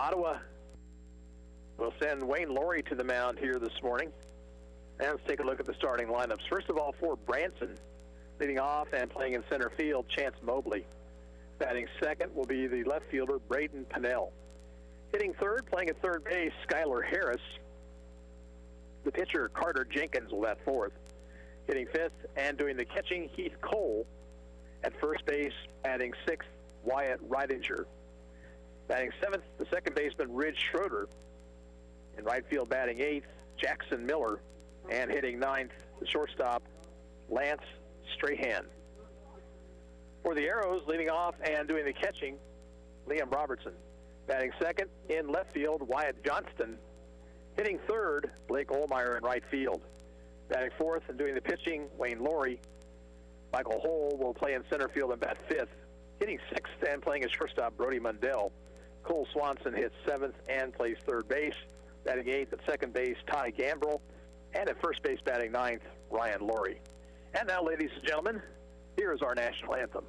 Ottawa will send Wayne Laurie to the mound here this morning. And let's take a look at the starting lineups. First of all, for Branson, leading off and playing in center field, Chance Mobley. Batting second will be the left fielder, Braden Pennell. Hitting third, playing at third base, Skylar Harris. The pitcher, Carter Jenkins, will bat fourth. Hitting fifth and doing the catching, Heath Cole. At first base, batting sixth, Wyatt Reidinger. Batting seventh, the second baseman, Ridge Schroeder. In right field, batting eighth, Jackson Miller. And hitting ninth, the shortstop, Lance Strahan. For the Arrows, leading off and doing the catching, Liam Robertson. Batting second, in left field, Wyatt Johnston. Hitting third, Blake Olmeyer in right field. Batting fourth and doing the pitching, Wayne Laurie. Michael Hull will play in center field and bat fifth. Hitting sixth and playing as shortstop, Brody Mundell. Cole Swanson hits seventh and plays third base. Batting eighth at second base, Ty Gambrell. And at first base, batting ninth, Ryan Laurie. And now, ladies and gentlemen, here is our national anthem.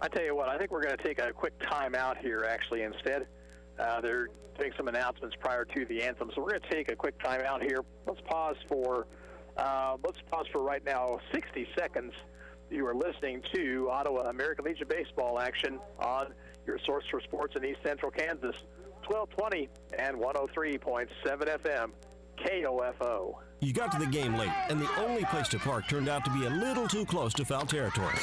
I tell you what, I think we're going to take a quick time out here, actually, instead. They're doing some announcements prior to the anthem, so we're going to take a quick time out here. Let's pause for right now 60 seconds. You are listening to Ottawa American Legion baseball action on your source for sports in East Central Kansas, 1220 and 103.7 FM, KOFO. You got to the game late, and the only place to park turned out to be a little too close to foul territory.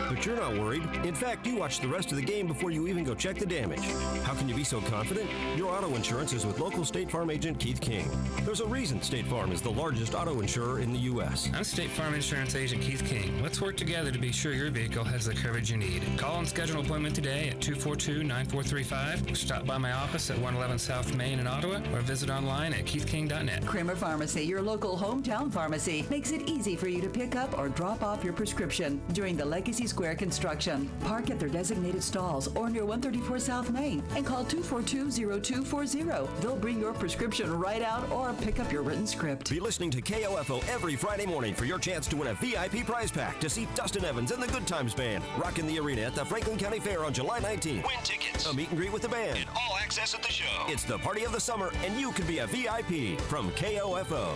But you're not worried. In fact, you watch the rest of the game before you even go check the damage. How can you be so confident? Your auto insurance is with local State Farm agent Keith King. There's a reason State Farm is the largest auto insurer in the U.S. I'm State Farm Insurance Agent Keith King. Let's work together to be sure your vehicle has the coverage you need. Call and schedule an appointment today at 242-9435. Or stop by my office at 111 South Main in Ottawa, or visit online at keithking.net. Kramer Pharmacy, your local hometown pharmacy, makes it easy for you to pick up or drop off your prescription during the Legacy Square construction. Park at their designated stalls or near 134 South Main and call 242-0240. They'll bring your prescription right out or pick up your written script. Be listening to KOFO every Friday morning for your chance to win a VIP prize pack to see Dustin Evans and the Good Times Band rocking the arena at the Franklin County Fair on July 19th. Win tickets, a meet and greet with the band, and all access at the show. It's the party of the summer, and you can be a VIP from KOFO.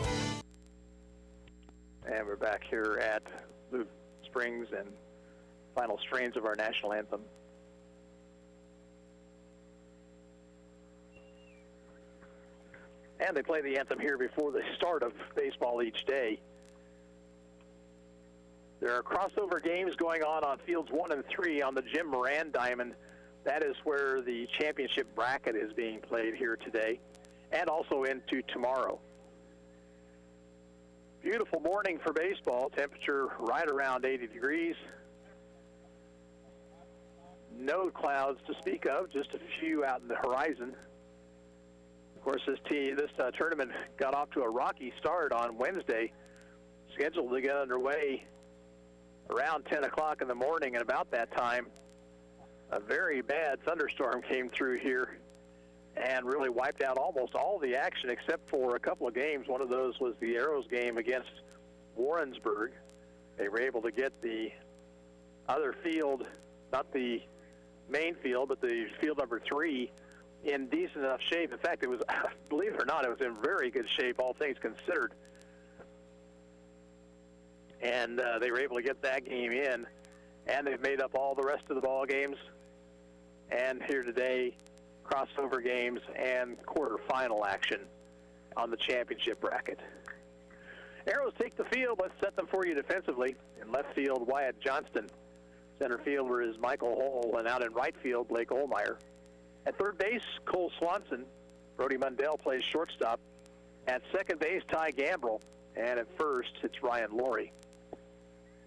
And we're back here at Blue Springs and final strains of our national anthem. And they play the anthem here before the start of baseball each day. There are crossover games going on fields 1 and 3 on the Jim Moran Diamond. That is where the championship bracket is being played here today, and also into tomorrow. Beautiful morning for baseball. Temperature right around 80 degrees. No clouds to speak of, just a few out in the horizon. Of course, this tournament got off to a rocky start on Wednesday, scheduled to get underway around 10 o'clock in the morning, and about that time, a very bad thunderstorm came through here and really wiped out almost all the action except for a couple of games. One of those was the Arrows game against Warrensburg. They were able to get the other field, not the main field, but the field number 3, in decent enough shape. In fact, it was, believe it or not, it was in very good shape, all things considered. And they were able to get that game in, and they've made up all the rest of the ball games. And here today, crossover games and quarterfinal action on the championship bracket. Arrows take the field. Let's set them for you defensively. In left field, Wyatt Johnston. Center fielder is Michael Hull, and out in right field, Blake Olmeyer. At third base, Cole Swanson. Brody Mundell plays shortstop. At second base, Ty Gambrell. And at first, it's Ryan Laurie.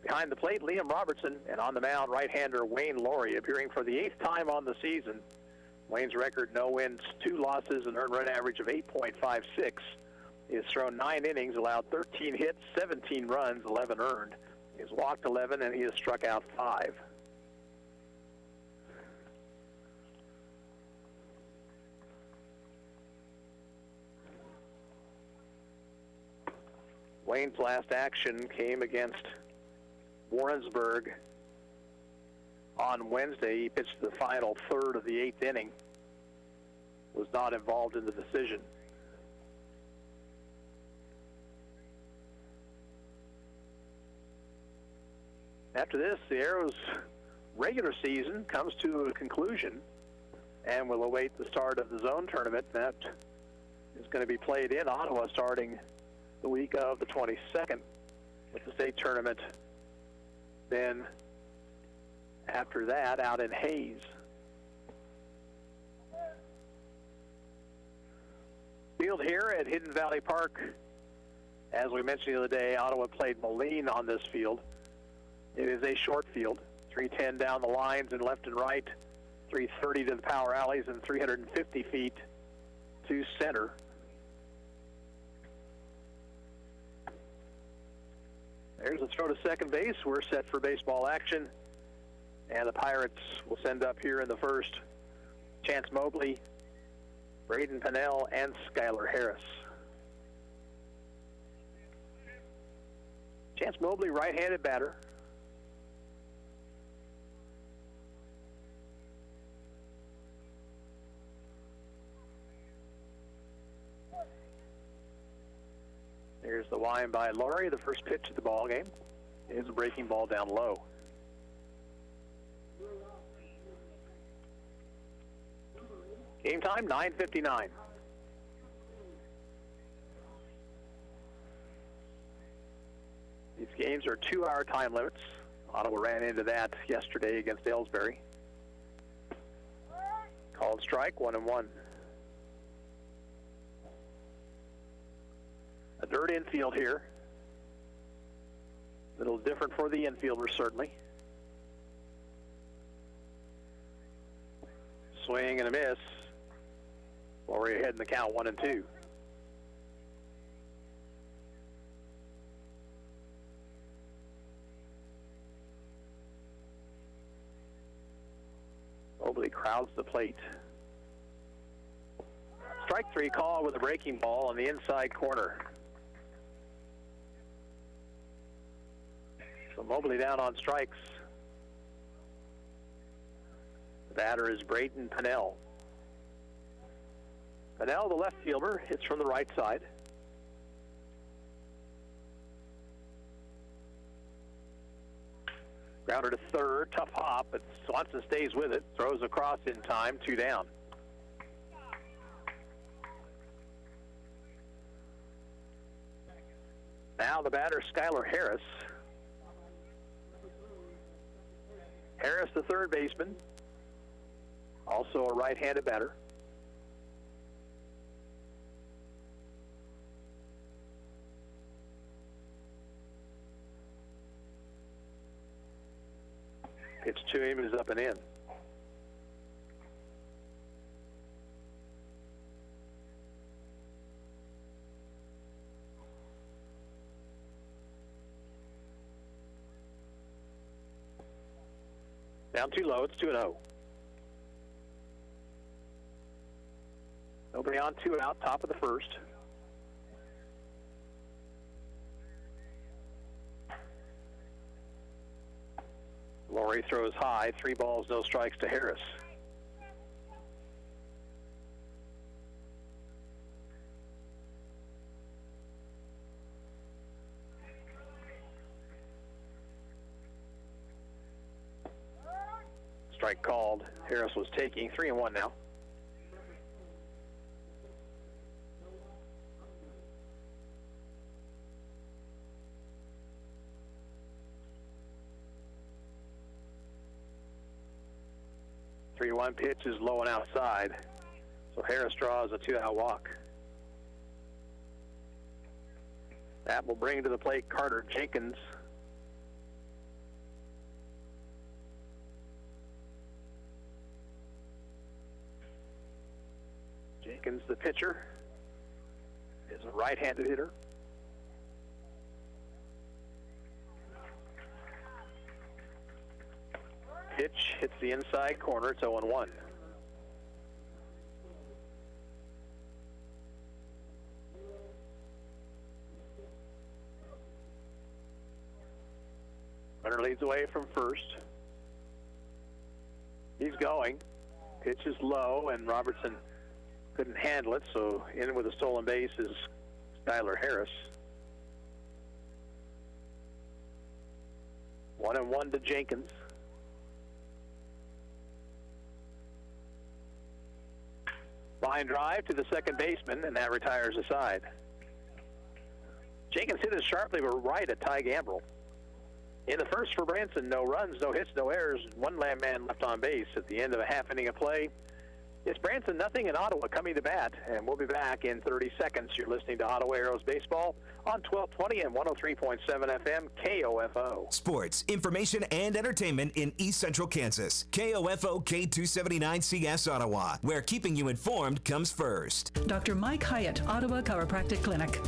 Behind the plate, Liam Robertson, and on the mound, right-hander Wayne Laurie, appearing for the 8th time on the season. Wayne's record, no wins, 2 losses, an earned run average of 8.56. He has thrown 9 innings, allowed 13 hits, 17 runs, 11 earned. He has walked 11, and he has struck out 5. Wayne's last action came against Warrensburg on Wednesday. He pitched the final third of the 8th inning. Was not involved in the decision. After this, the Arrows' regular season comes to a conclusion, and will await the start of the zone tournament. That is going to be played in Ottawa starting the week of the 22nd with the state tournament. Then after that, out in Hayes. Field here at Hidden Valley Park. As we mentioned the other day, Ottawa played Moline on this field. It is a short field, 310 down the lines and left and right, 330 to the power alleys, and 350 feet to center. There's a throw to second base. We're set for baseball action. And the Pirates will send up here in the first Chance Mobley, Braden Pennell, and Skylar Harris. Chance Mobley, right-handed batter. Here's the wind by Laurie. The first pitch of the ball game is a breaking ball down low. Game time, 9:59. These games are 2-hour time limits. Ottawa ran into that yesterday against Aylesbury. Called strike, 1-1. A dirt infield here. A little different for the infielders, certainly. Swing and a miss. Laurie ahead in the count, 1-2. Mobley crowds the plate. Strike 3 call with a breaking ball on the inside corner. So Mobley down on strikes. The batter is Braden Pennell. Pennell, the left fielder, hits from the right side. Grounder to third, tough hop, but Swanson stays with it, throws across in time, 2 down. Now the batter, Skylar Harris. Harris, the third baseman, also a right-handed batter. Pitch to him is up and in. Down too low, it's 2-0. Nobody on, 2 out, top of the first. Laurie throws high, 3 balls, no strikes to Harris. Strike called. Harris was taking 3-1 now. One pitch is low and outside, so Harris draws a 2-out walk. That will bring to the plate Carter Jenkins. Jenkins, the pitcher, is a right-handed hitter. Pitch hits the inside corner. It's 0-1. Runner leads away from first. He's going. Pitch is low, and Robertson couldn't handle it, so in with a stolen base is Skylar Harris. 1-1 to Jenkins. Line drive to the second baseman, and that retires the side. Jenkins hit it sharply, but right at Ty Gambrell. In the first for Branson, no runs, no hits, no errors, one man left on base at the end of a half inning of play. It's Branson nothing and Ottawa coming to bat, and we'll be back in 30 seconds. You're listening to Ottawa Aeros Baseball on 1220 and 103.7 FM KOFO. Sports, information, and entertainment in East Central Kansas. KOFO K279CS Ottawa, where keeping you informed comes first. Dr. Mike Hyatt, Ottawa Chiropractic Clinic.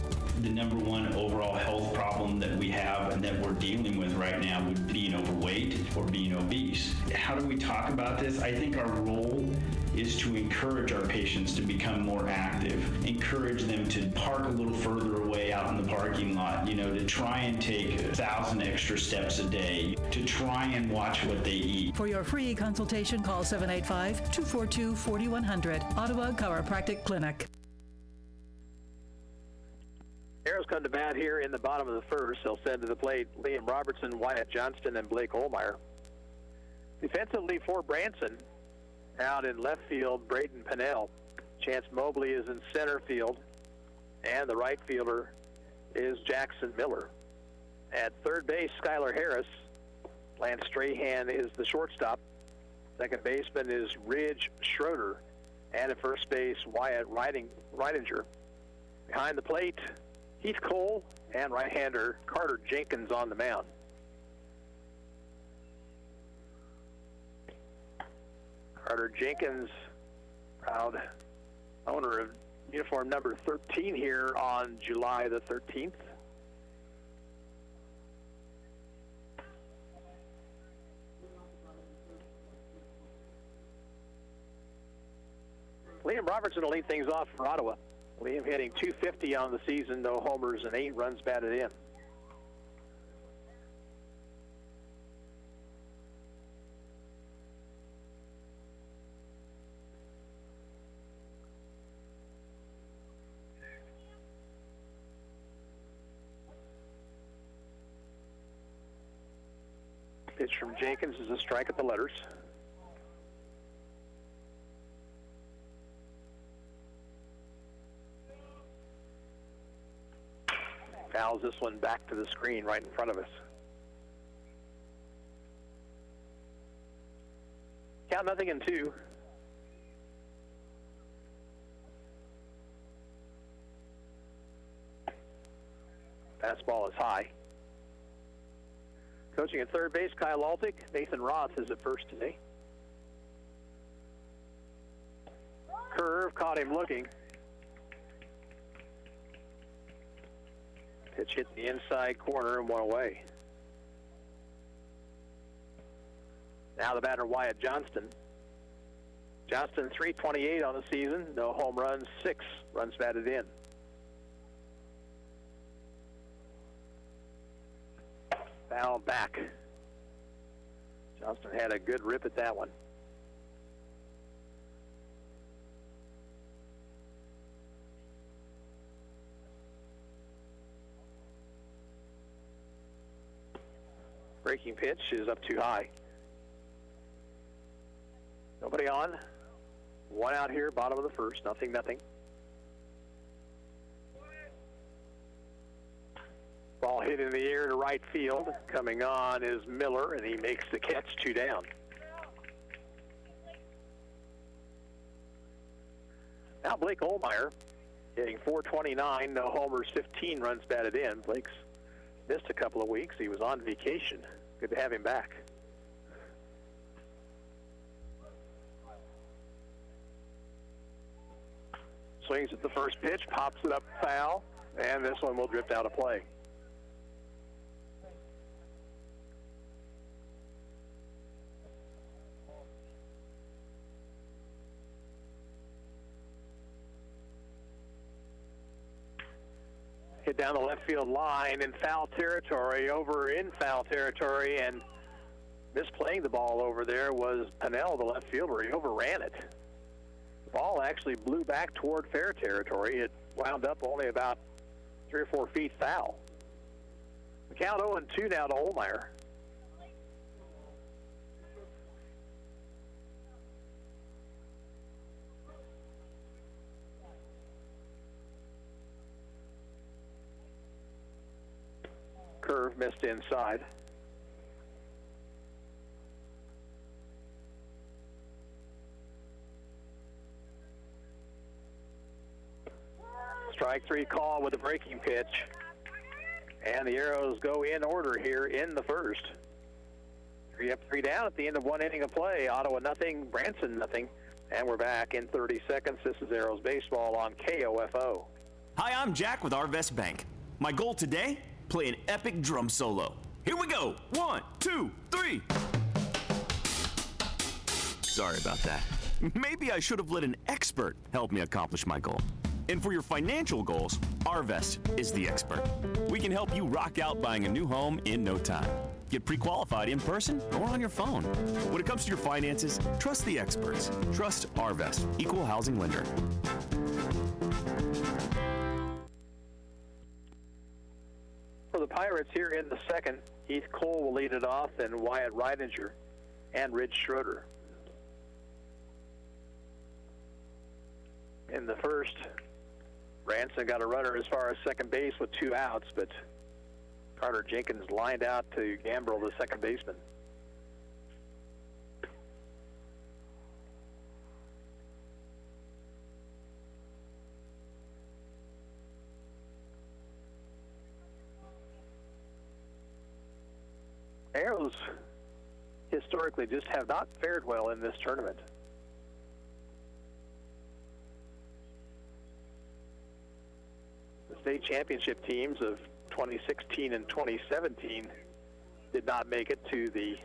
The number one overall health problem that we have and that we're dealing with right now would be being overweight or being obese. How do we talk about this? I think our role is to encourage our patients to become more active, encourage them to park a little further away out in the parking lot, to try and take 1,000 extra steps a day, to try and watch what they eat. For your free consultation, call 785-242-4100, Ottawa Chiropractic Clinic. Arrows come to bat here in the bottom of the first. They'll send to the plate Liam Robertson, Wyatt Johnston, and Blake Olmeyer. Defensively for Branson, out in left field, Braden Pennell. Chance Mobley is in center field, and the right fielder is Jackson Miller. At third base, Skylar Harris. Lance Strahan is the shortstop. Second baseman is Ridge Schroeder. And at first base, Wyatt Reidinger. Behind the plate, Heath Cole and right-hander Carter Jenkins on the mound. Carter Jenkins, proud owner of uniform number 13 here on July the 13th. Liam Robertson will lead things off for Ottawa. Liam hitting .250 on the season, no homers and 8 runs batted in. Pitch from Jenkins is a strike at the letters. Fouls this one back to the screen right in front of us. Count 0-2. Fastball is high. Coaching at third base, Kyle Altick. Nathan Roth is at first today. Curve caught him looking. Pitch hit the inside corner and one away. Now the batter, Wyatt Johnston. Johnston, .328 on the season. No home runs, 6 runs batted in. Foul back. Johnston had a good rip at that one. Breaking pitch is up too high. Nobody on. One out here, bottom of the first, 0-0. Ball hit in the air to right field. Coming on is Miller, and he makes the catch, 2 down. Now Blake Olmeyer hitting .429, no homers, 15 runs batted in. Blake's missed a couple of weeks. He was on vacation. Good to have him back. Swings at the first pitch, pops it up foul, and this one will drift out of play. it down the left field line in foul territory, over in foul territory, and misplaying the ball over there was Pennell, the left fielder. He overran it. The ball actually blew back toward fair territory. It wound up only about 3 or 4 feet foul. The count 0-2 now to Olmeyer. Curve missed inside. Strike 3 call with a breaking pitch. And the Arrows go in order here in the first. 3 up, 3 down at the end of 1 inning of play. Ottawa nothing, Branson nothing. And we're back in 30 seconds. This is Arrows Baseball on KOFO. Hi, I'm Jack with Arvest Bank. My goal today? Play an epic drum solo. Here we go. 1, 2, 3. Sorry about that. Maybe I should have let an expert help me accomplish my goal. And for your financial goals, Arvest is the expert. We can help you rock out buying a new home in no time. Get pre-qualified in person or on your phone. When it comes to your finances, trust the experts. Trust Arvest, Equal Housing Lender. For the Pirates here in the second, Heath Cole will lead it off, and Wyatt Reidinger and Ridge Schroeder. In the first, Branson got a runner as far as second base with 2 outs, but Carter Jenkins lined out to Gambrill, the second baseman. Arrows historically just have not fared well in this tournament. The state championship teams of 2016 and 2017 did not make it to the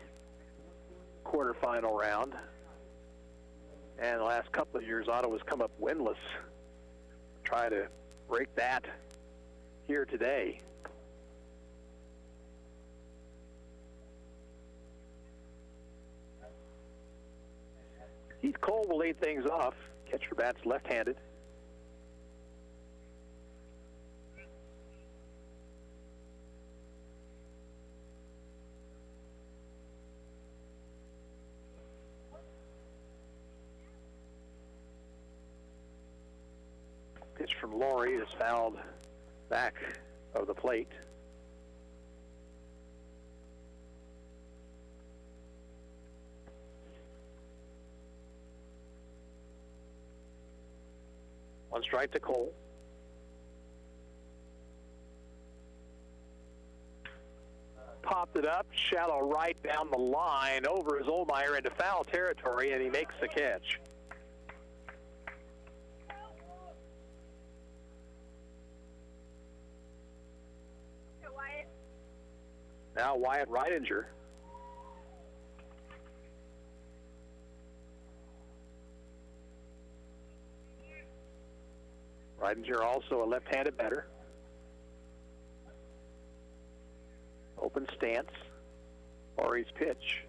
quarterfinal round. And the last couple of years, Ottawa's come up winless. Try to break that here today. Heath Cole will lead things off. Catcher bats left-handed. Pitch from Laurie is fouled back of the plate. One strike to Cole. Popped it up, shallow right down the line, over his Olmeyer into foul territory, and he makes the catch. Now Wyatt Reidinger. Reidinger also a left-handed batter. Open stance. Laurie's pitch.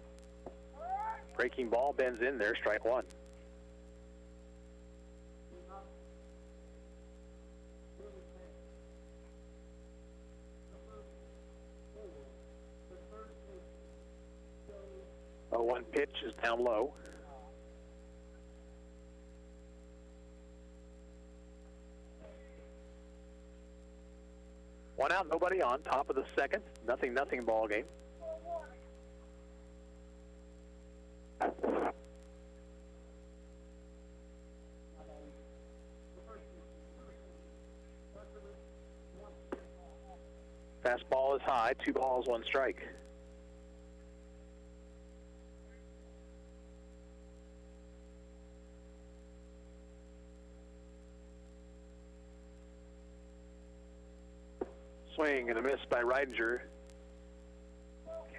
Breaking ball, bends in there, strike 1. Oh, 1 pitch is down low. One out, nobody on. Top of the second. 0-0 ball game. Fastball is high. 2 balls, 1 strike. Swing and a miss by Reidinger.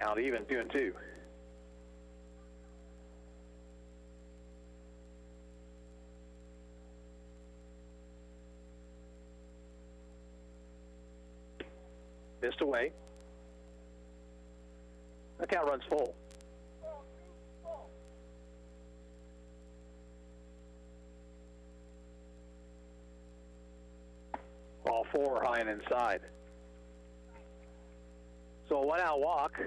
Count even, 2-2. Missed away. The count runs full. Ball 4 high and inside. So a 1-out walk.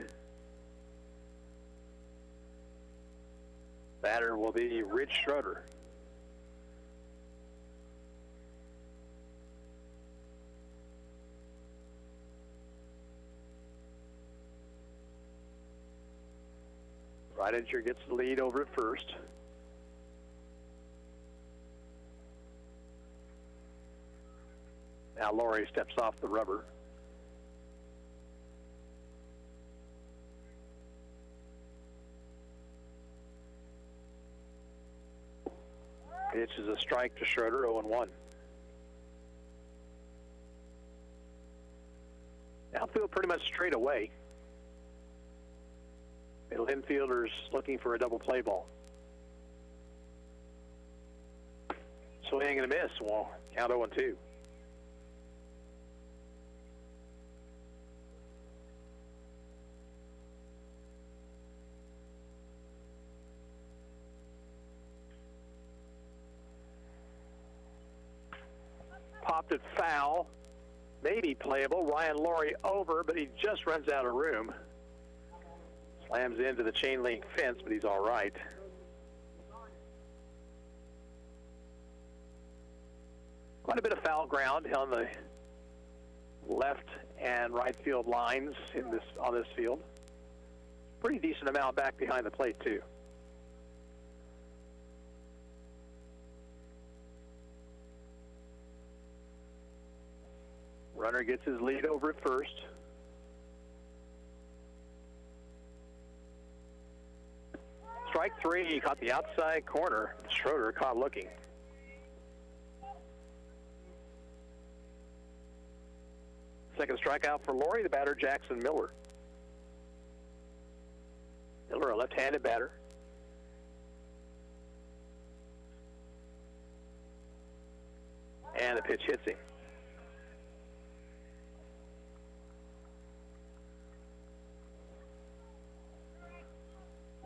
Batter will be Rich Schroeder. Ridinger gets the lead over at first. Now Laurie steps off the rubber. Pitch is a strike to Schroeder, 0-1. Outfield pretty much straight away. Middle infielders looking for a double play ball. Swing and a miss. Well, count 0-2. Popped it foul. Maybe playable. Ryan Laurie over, but he just runs out of room. Slams into the chain link fence, but he's all right. Quite a bit of foul ground on the left and right field lines on this field. Pretty decent amount back behind the plate too. Runner gets his lead over at first. Strike 3, he caught the outside corner. Schroeder caught looking. Second strikeout for Laurie, the batter Jackson Miller. Miller, a left-handed batter. And the pitch hits him.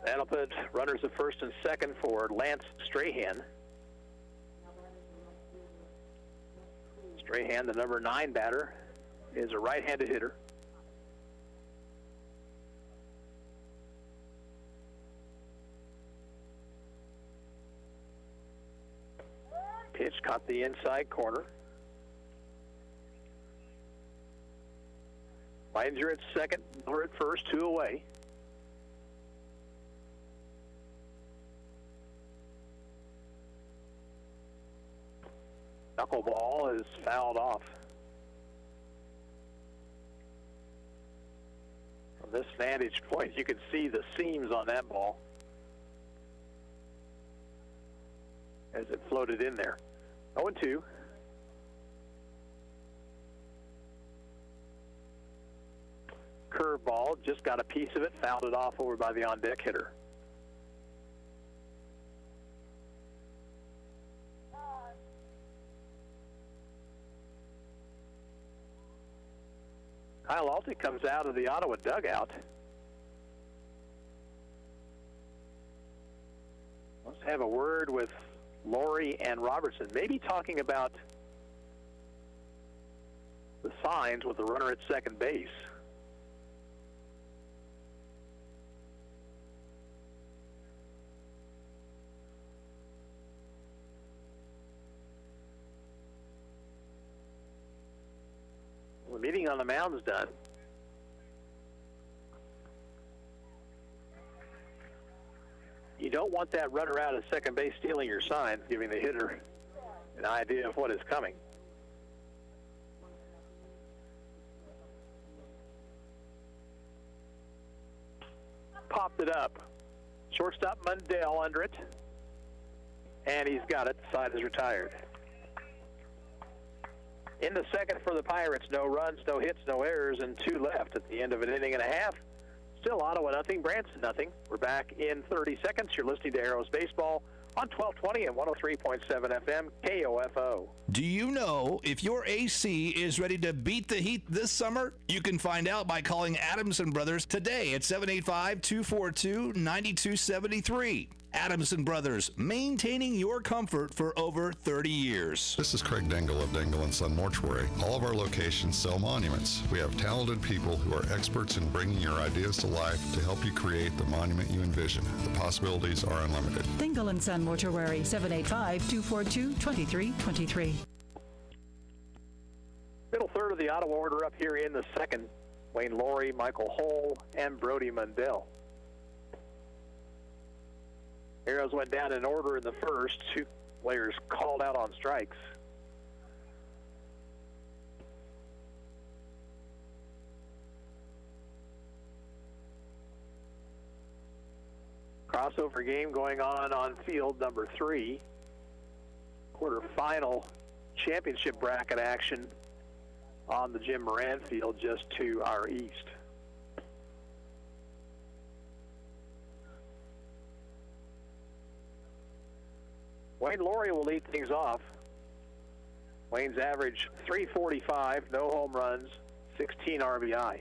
That'll put runners at first and second for Lance Strahan. Strahan, the number 9 batter, is a right-handed hitter. Pitch caught the inside corner. Ridinger at second, Miller at first, 2 away. Knuckleball is fouled off. From this vantage point, you can see the seams on that ball as it floated in there. 0-2. Curveball, just got a piece of it, fouled it off over by the on-deck hitter. Kyle Alte comes out of the Ottawa dugout. Let's have a word with Laurie and Robertson, maybe talking about the signs with the runner at second base. The meeting on the mound is done. You don't want that runner out at second base stealing your signs, giving the hitter an idea of what is coming. Popped it up. Shortstop Mundell under it. And he's got it. The side is retired. In the second for the Pirates, no runs, no hits, no errors, and 2 left at the end of an inning and a half. Still Ottawa nothing, Branson nothing. We're back in 30 seconds. You're listening to Arrows Baseball on 1220 and 103.7 FM KOFO. Do you know if your AC is ready to beat the heat this summer? You can find out by calling Adamson Brothers today at 785-242-9273. Adamson Brothers, maintaining your comfort for over 30 years. This is Craig Dingle of Dingle & Son Mortuary. All of our locations sell monuments. We have talented people who are experts in bringing your ideas to life to help you create the monument you envision. The possibilities are unlimited. Dingle & Son Mortuary, 785-242-2323. Middle third of the Ottawa order up here in the second. Wayne Laurie, Michael Hull, and Brody Mundell. Arrows went down in order in the first. Two players called out on strikes. Crossover game going on field number 3. Quarterfinal championship bracket action on the Jim Moran field just to our east. Wayne Laurie will lead things off. Wayne's average 345, no home runs, 16 RBI.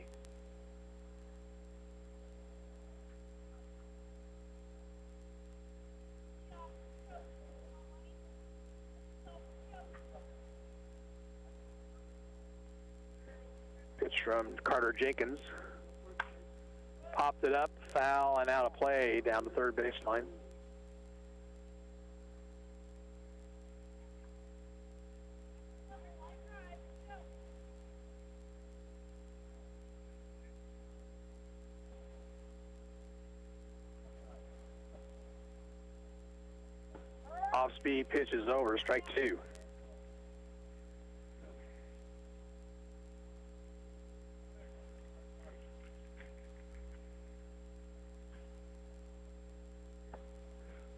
Pitch from Carter Jenkins. Popped it up, foul, and out of play down the third baseline. Off-speed pitch is over, strike 2.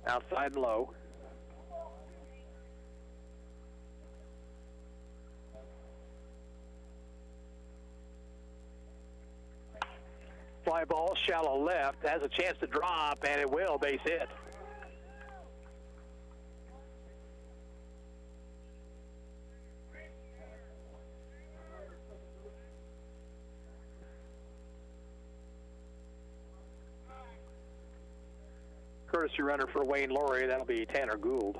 Outside and low. Fly ball, shallow left, has a chance to drop, and it will, base hit. Courtesy runner for Wayne Laurie, that'll be Tanner Gould.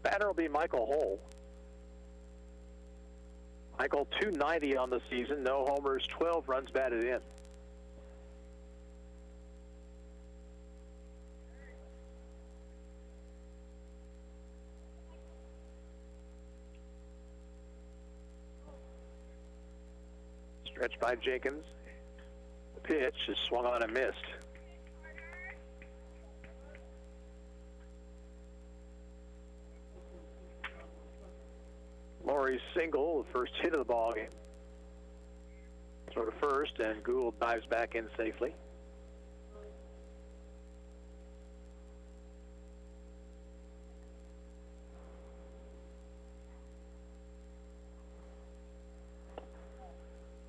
Batter will be Michael Hull. Michael, 290 on the season, no homers, 12 runs batted in. Stretched by Jenkins. The pitch is swung on and missed. Laurie's single, the first hit of the ball game. Throw to first, and Gould dives back in safely.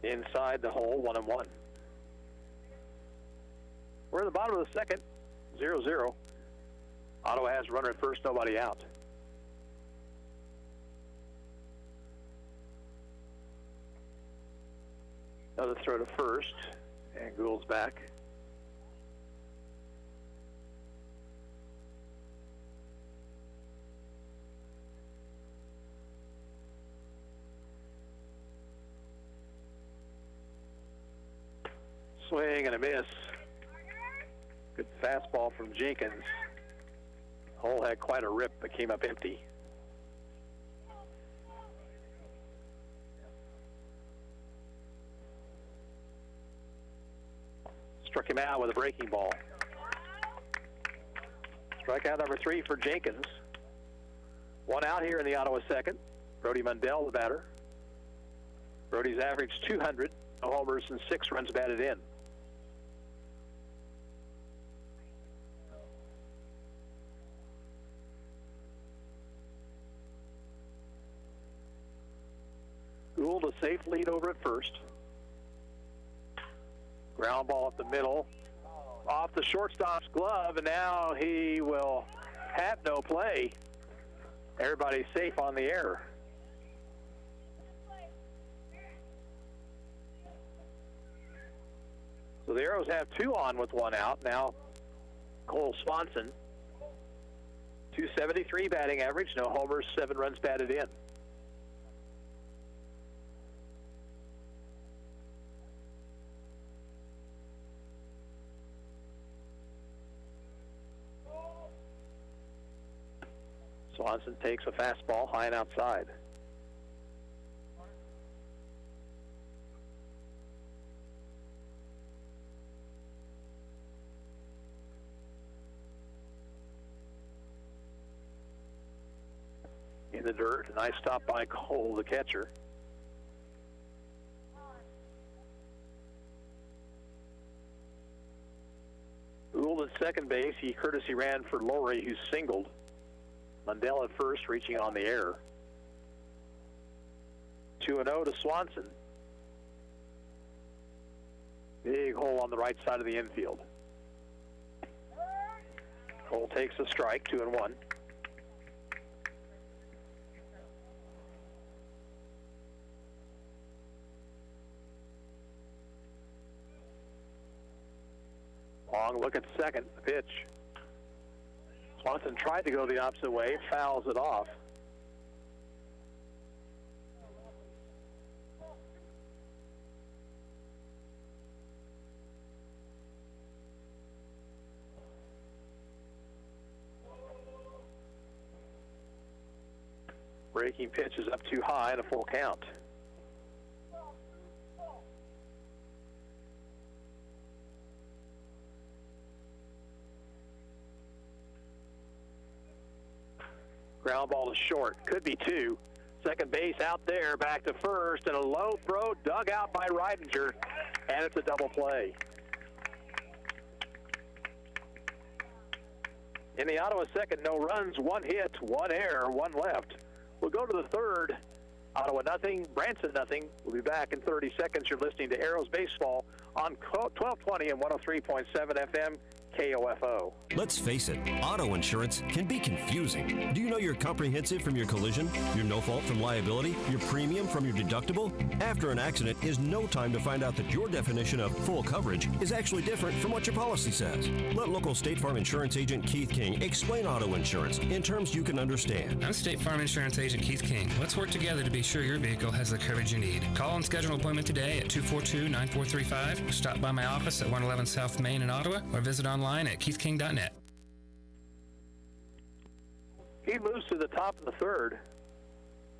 Inside the hole, 1-1. We're in the bottom of the second, 0-0. Ottawa has a runner at first, nobody out. Another throw to first, and Gould's back. Swing and a miss. Good fastball from Jenkins. Hole had quite a rip, but came up empty. Struck him out with a breaking ball. Strikeout number 3 for Jenkins. One out here in the Ottawa second. Brody Mundell, the batter. Brody's averaged 200, no homers, and 6 runs batted in. safe lead over at first. Ground ball up the middle, off the shortstop's glove, and now he will have no play. Everybody's safe on the air. So the Arrows have 2 on with 1 out. Now Cole Swanson, 273 batting average, no homers, 7 runs batted in. Swanson takes a fastball high and outside. In the dirt, a nice stop by Cole, the catcher. Gould at second base. He courtesy ran for Laurie, who singled. Lundell at first, reaching on the air. 2-0 to Swanson. Big hole on the right side of the infield. Cole takes a strike, 2-1. Long look at second, the pitch. Swanson tried to go the opposite way, fouls it off. Breaking pitch is up too high and a full count. Ground ball to short. Could be 2. Second base out there, back to first, and a low throw dug out by Reidinger, and it's a double play. In the Ottawa second, no runs, 1 hit, 1 error, 1 left. We'll go to the third. Ottawa nothing, Branson nothing. We'll be back in 30 seconds. You're listening to Arrows Baseball on 1220 and 103.7 FM. KOFO. Let's face it, auto insurance can be confusing. Do you know your comprehensive from your collision, your no fault from liability, your premium from your deductible? After an accident is no time to find out that your definition of full coverage is actually different from what your policy says. Let local State Farm Insurance agent Keith King explain auto insurance in terms you can understand. I'm State Farm Insurance agent Keith King. Let's work together to be sure your vehicle has the coverage you need. Call and schedule an appointment today at 242-9435. Stop by my office at 111 South Main in Ottawa or visit online at keithking.net. He moves to the top of the third.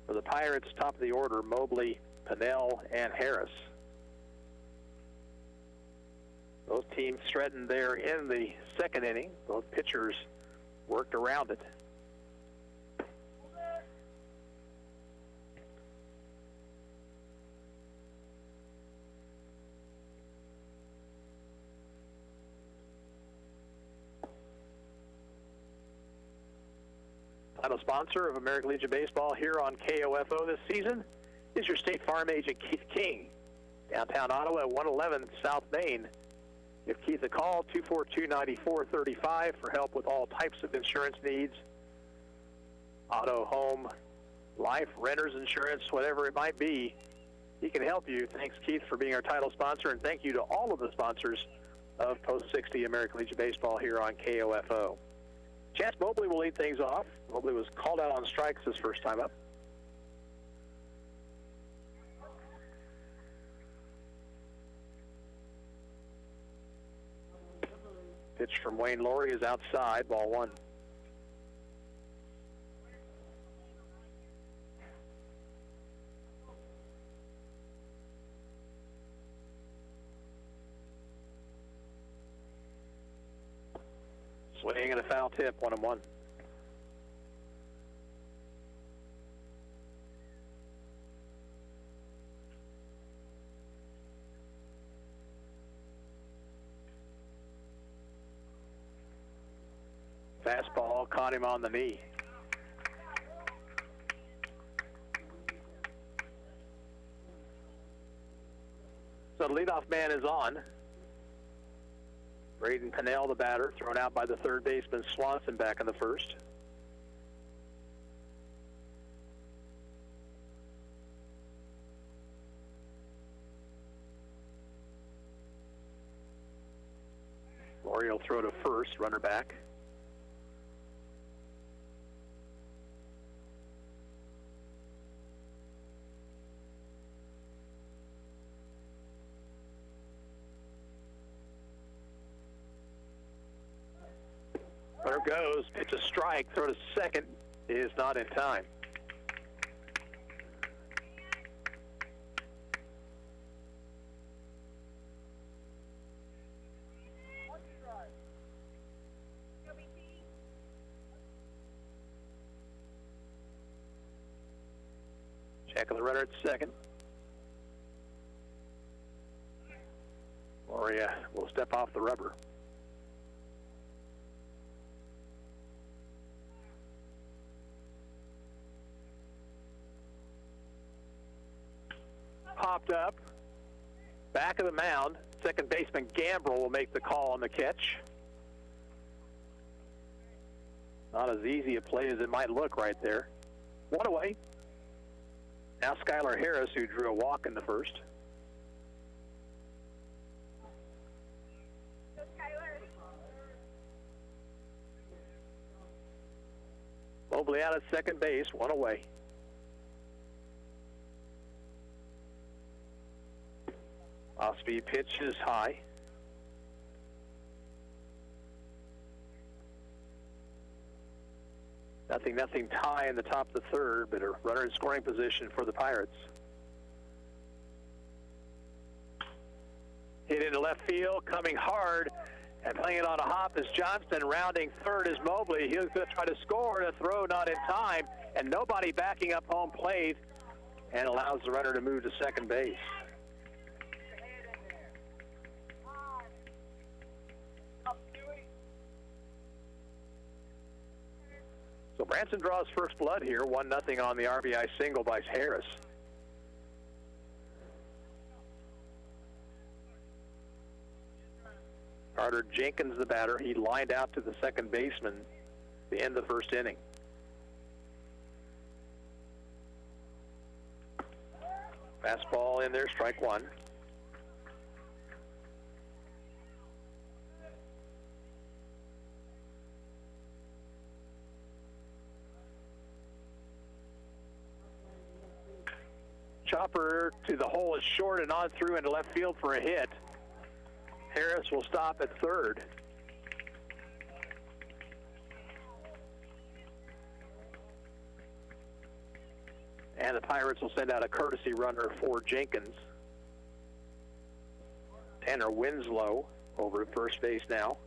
For the Pirates, top of the order, Mobley, Pennell, and Harris. Both teams threatened there in the second inning. Both pitchers worked around it. Title sponsor of American Legion Baseball here on KOFO this season is your State Farm agent, Keith King. Downtown Ottawa at 111 South Main. Give Keith a call, 242-9435, for help with all types of insurance needs. Auto, home, life, renter's insurance, whatever it might be. He can help you. Thanks, Keith, for being our title sponsor, and thank you to all of the sponsors of Post 60 American Legion Baseball here on KOFO. Chance Mobley will lead things off. Mobley was called out on strikes his first time up. Pitch from Wayne Laurie is outside, ball 1. Swing and a foul tip, 1-1. Fastball caught him on the knee. So the leadoff man is on. Braden Pennell, the batter, thrown out by the third baseman Swanson back in the first. Laurie will throw to first, runner back. Runner goes, pitch a strike, throw to second, is not in time. Checking the runner at second. Loria will step off the rubber. Popped up, back of the mound. Second baseman Gambrel will make the call on the catch. Not as easy a play as it might look right there. One away. Now Skylar Harris, who drew a walk in the first. Mobley out at second base, one away. Off-speed pitch is high. Nothing tie in the top of the third, but a runner in scoring position for the Pirates. Hit into left field, coming hard, and playing it on a hop is Johnston. Rounding third is Mobley. He's going to try to score, and a throw not in time, and nobody backing up home plate, and allows the runner to move to second base. So Branson draws first blood here, 1-0 on the RBI single by Harris. Carter Jenkins, the batter, he lined out to the second baseman at the end of the first inning. Fastball in there, strike one. Chopper to the hole is short and on through into left field for a hit. Harris will stop at third. And the Pirates will send out a courtesy runner for Jenkins. Tanner Winslow over at first base now.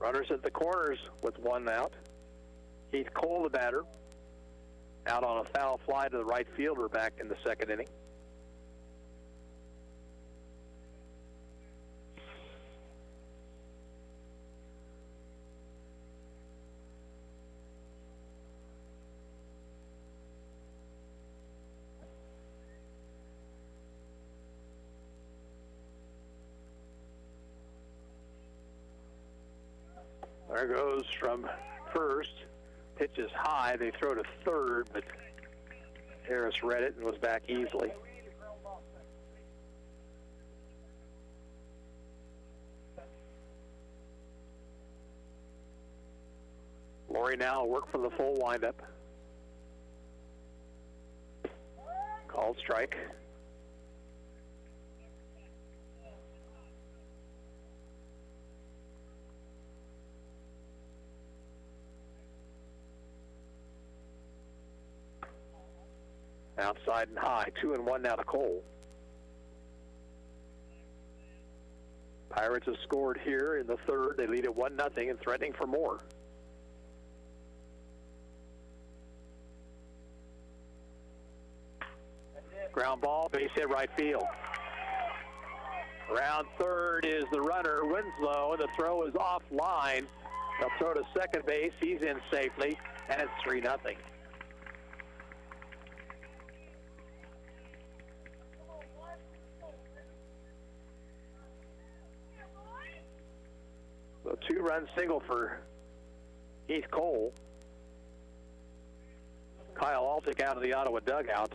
Runners at the corners with one out. Keith Cole, the batter, out on a foul fly to the right fielder back in the second inning. There goes from first. Pitch is high. They throw to third, but Harris read it and was back easily. Laurie now will work for the full windup. Called strike. Outside and high, 2-1 now to Cole. Pirates have scored here in the third. They lead at 1-0 and threatening for more. Ground ball, base hit right field. Around third is the runner, Winslow, and the throw is offline. They'll throw to second base. He's in safely, and it's 3-0. A 2-run single for Heath Cole. Kyle Altick out of the Ottawa dugout.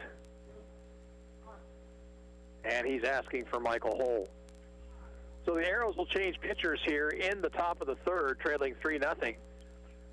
And he's asking for Michael Hull. So the Arrows will change pitchers here in the top of the third, trailing 3-0.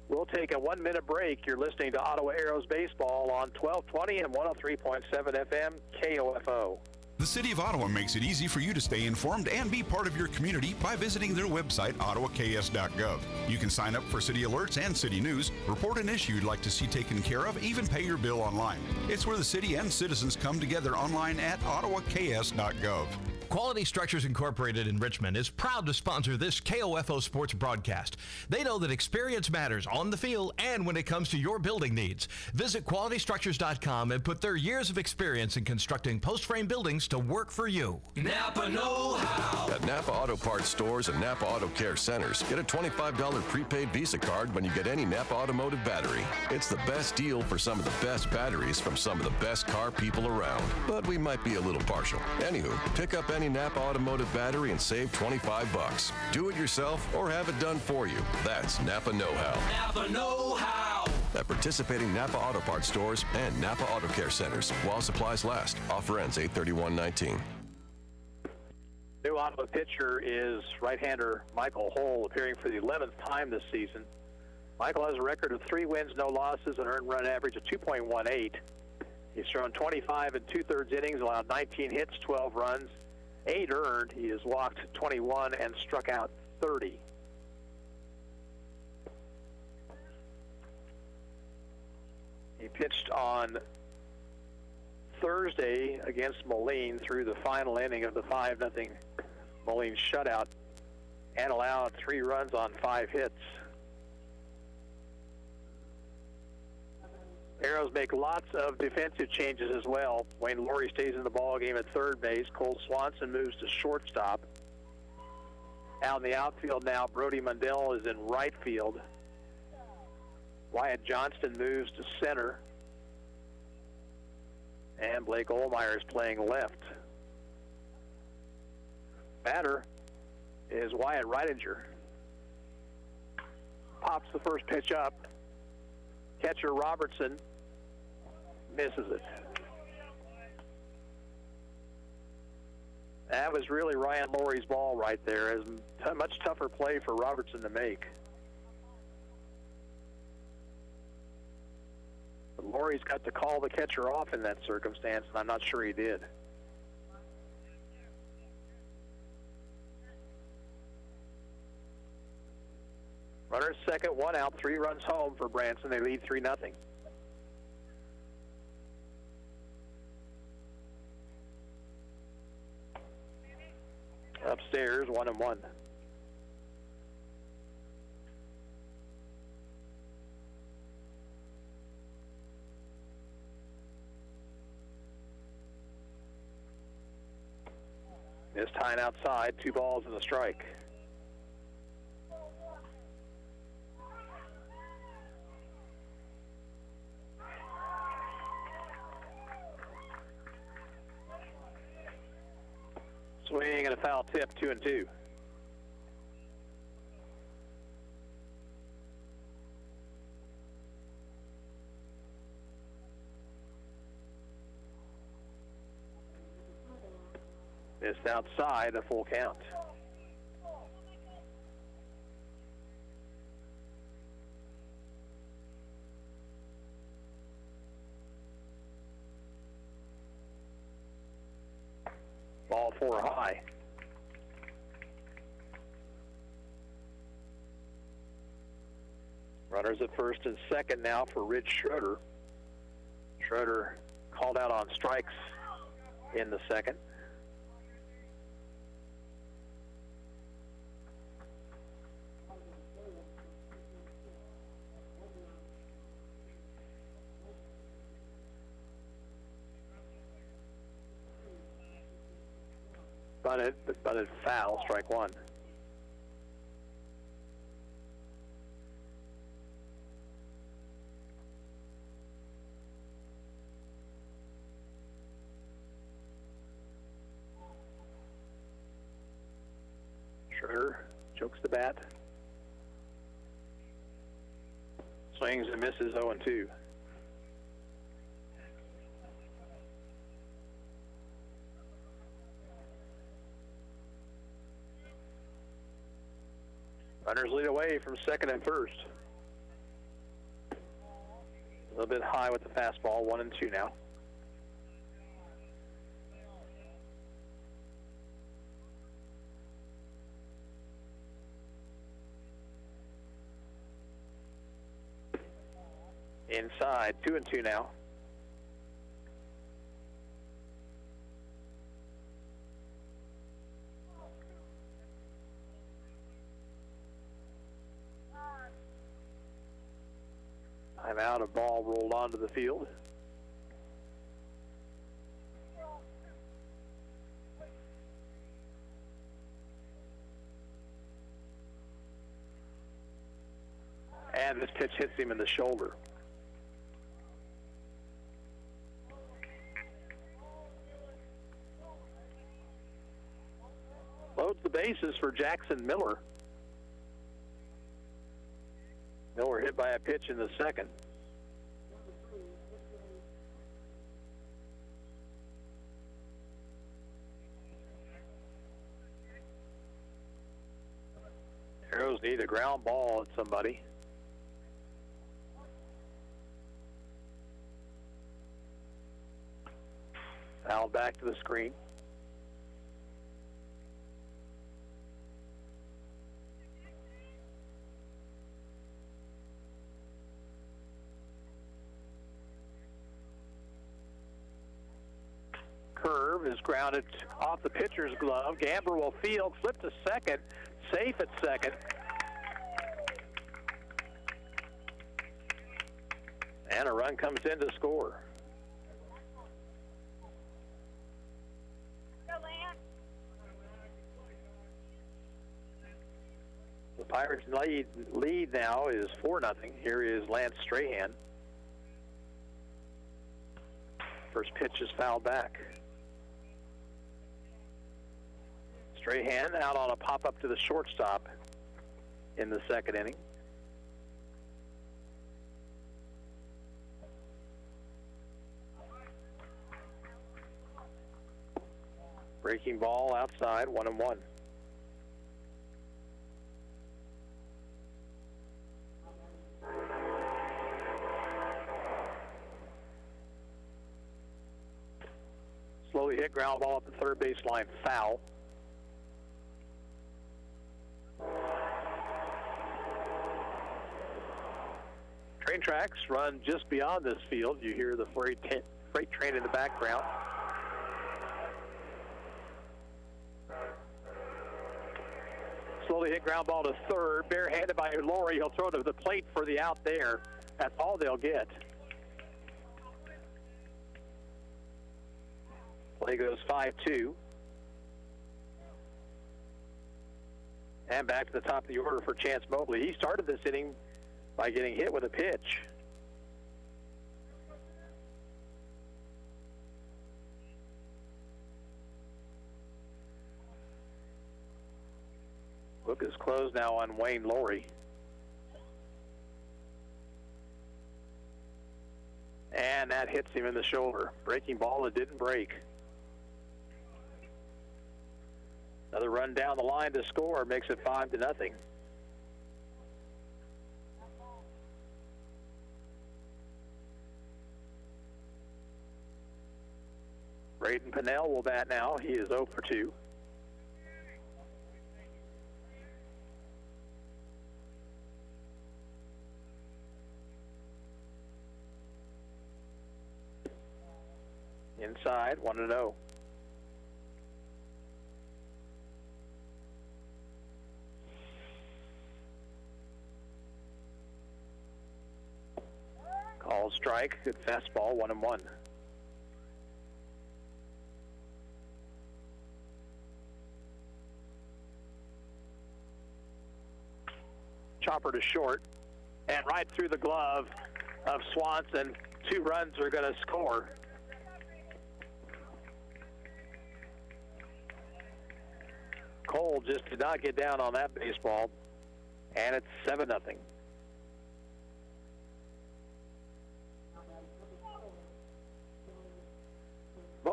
We'll take a 1-minute break. You're listening to Ottawa Arrows Baseball on 1220 and 103.7 FM KOFO. The City of Ottawa makes it easy for you to stay informed and be part of your community by visiting their website, ottawaks.gov. You can sign up for city alerts and city news, report an issue you'd like to see taken care of, even pay your bill online. It's where the city and citizens come together online at ottawaks.gov. Quality Structures Incorporated in Richmond is proud to sponsor this KOFO sports broadcast. They know that experience matters on the field and when it comes to your building needs. Visit qualitystructures.com and put their years of experience in constructing post-frame buildings to work for you. Napa know-how. At Napa Auto Parts stores and Napa Auto Care Centers, get a $25 prepaid Visa card when you get any Napa Automotive battery. It's the best deal for some of the best batteries from some of the best car people around. But we might be a little partial. Anywho, pick up any Napa Automotive battery and save $25. Do it yourself or have it done for you. That's Napa know-how. Napa know-how. At participating Napa Auto Parts stores and Napa Auto Care Centers while supplies last. Offer ends 8/31/19. New Ottawa pitcher is right-hander Michael Hull, appearing for the 11th time this season. Michael has a record of 3 wins, no losses, an earned run average of 2.18. He's thrown 25 2/3 innings, allowed 19 hits, 12 runs, 8 earned. He has walked 21 and struck out 30. He pitched on Thursday against Moline through the final inning of the 5-0 Moline shutout and allowed 3 runs on 5 hits. Arrows make lots of defensive changes as well. Wayne Laurie stays in the ball game at third base. Cole Swanson moves to shortstop. Out in the outfield now, Brody Mundell is in right field. Wyatt Johnston moves to center. And Blake Ohlmeyer is playing left. Batter is Wyatt Reidinger. Pops the first pitch up. Catcher Robertson misses it. That was really Ryan Laurie's ball right there. It was a much tougher play for Robertson to make. But Laurie's got to call the catcher off in that circumstance, and I'm not sure he did. Runner at second, 1 out, 3 runs home for Branson. They lead 3-0. Upstairs, 1-1. This time outside, 2 balls and a strike. Swing and a foul tip, 2-2. Missed outside, a full count. Ball 4 high. Runners at first and second now for Ridge Schroeder. Schroeder called out on strikes in the second. Butted foul, strike 1. Schroeder chokes the bat, Swings and misses 0-2. Runners lead away from second and first. A little bit high with the fastball, 1-2 now. Inside, 2-2 now. I'm out, a ball rolled onto the field. And this pitch hits him in the shoulder. Loads the bases for Jackson Miller. Miller hit by a pitch in the second. Arrows need a ground ball at somebody. Fouled back to the screen. Curve is grounded off the pitcher's glove. Gamber will field, flip to second, safe at second. And a run comes in to score. The Pirates lead now is 4-0. Here is Lance Strahan. First pitch is fouled back. Strahan out on a pop-up to the shortstop in the second inning. Breaking ball outside, 1-1. Slowly hit ground ball up the third base line, foul. Train tracks run just beyond this field. You hear the freight train in the background. Slowly hit ground ball to third, barehanded by Laurie. He'll throw to the plate for the out there. That's all they'll get. Play goes 5-2. And back to the top of the order for Chance Mobley. He started this inning by getting hit with a pitch. Book is closed now on Wayne Laurie. And that hits him in the shoulder. Breaking ball that didn't break. Another run down the line to score makes it 5-0. Braden Pinnell will bat now. He is 0 for 2. Inside, 1-0. Call strike, good fastball, 1-1. Chopper to short, and right through the glove of Swanson. 2 runs are going to score. Cole just did not get down on that baseball, and it's 7-0.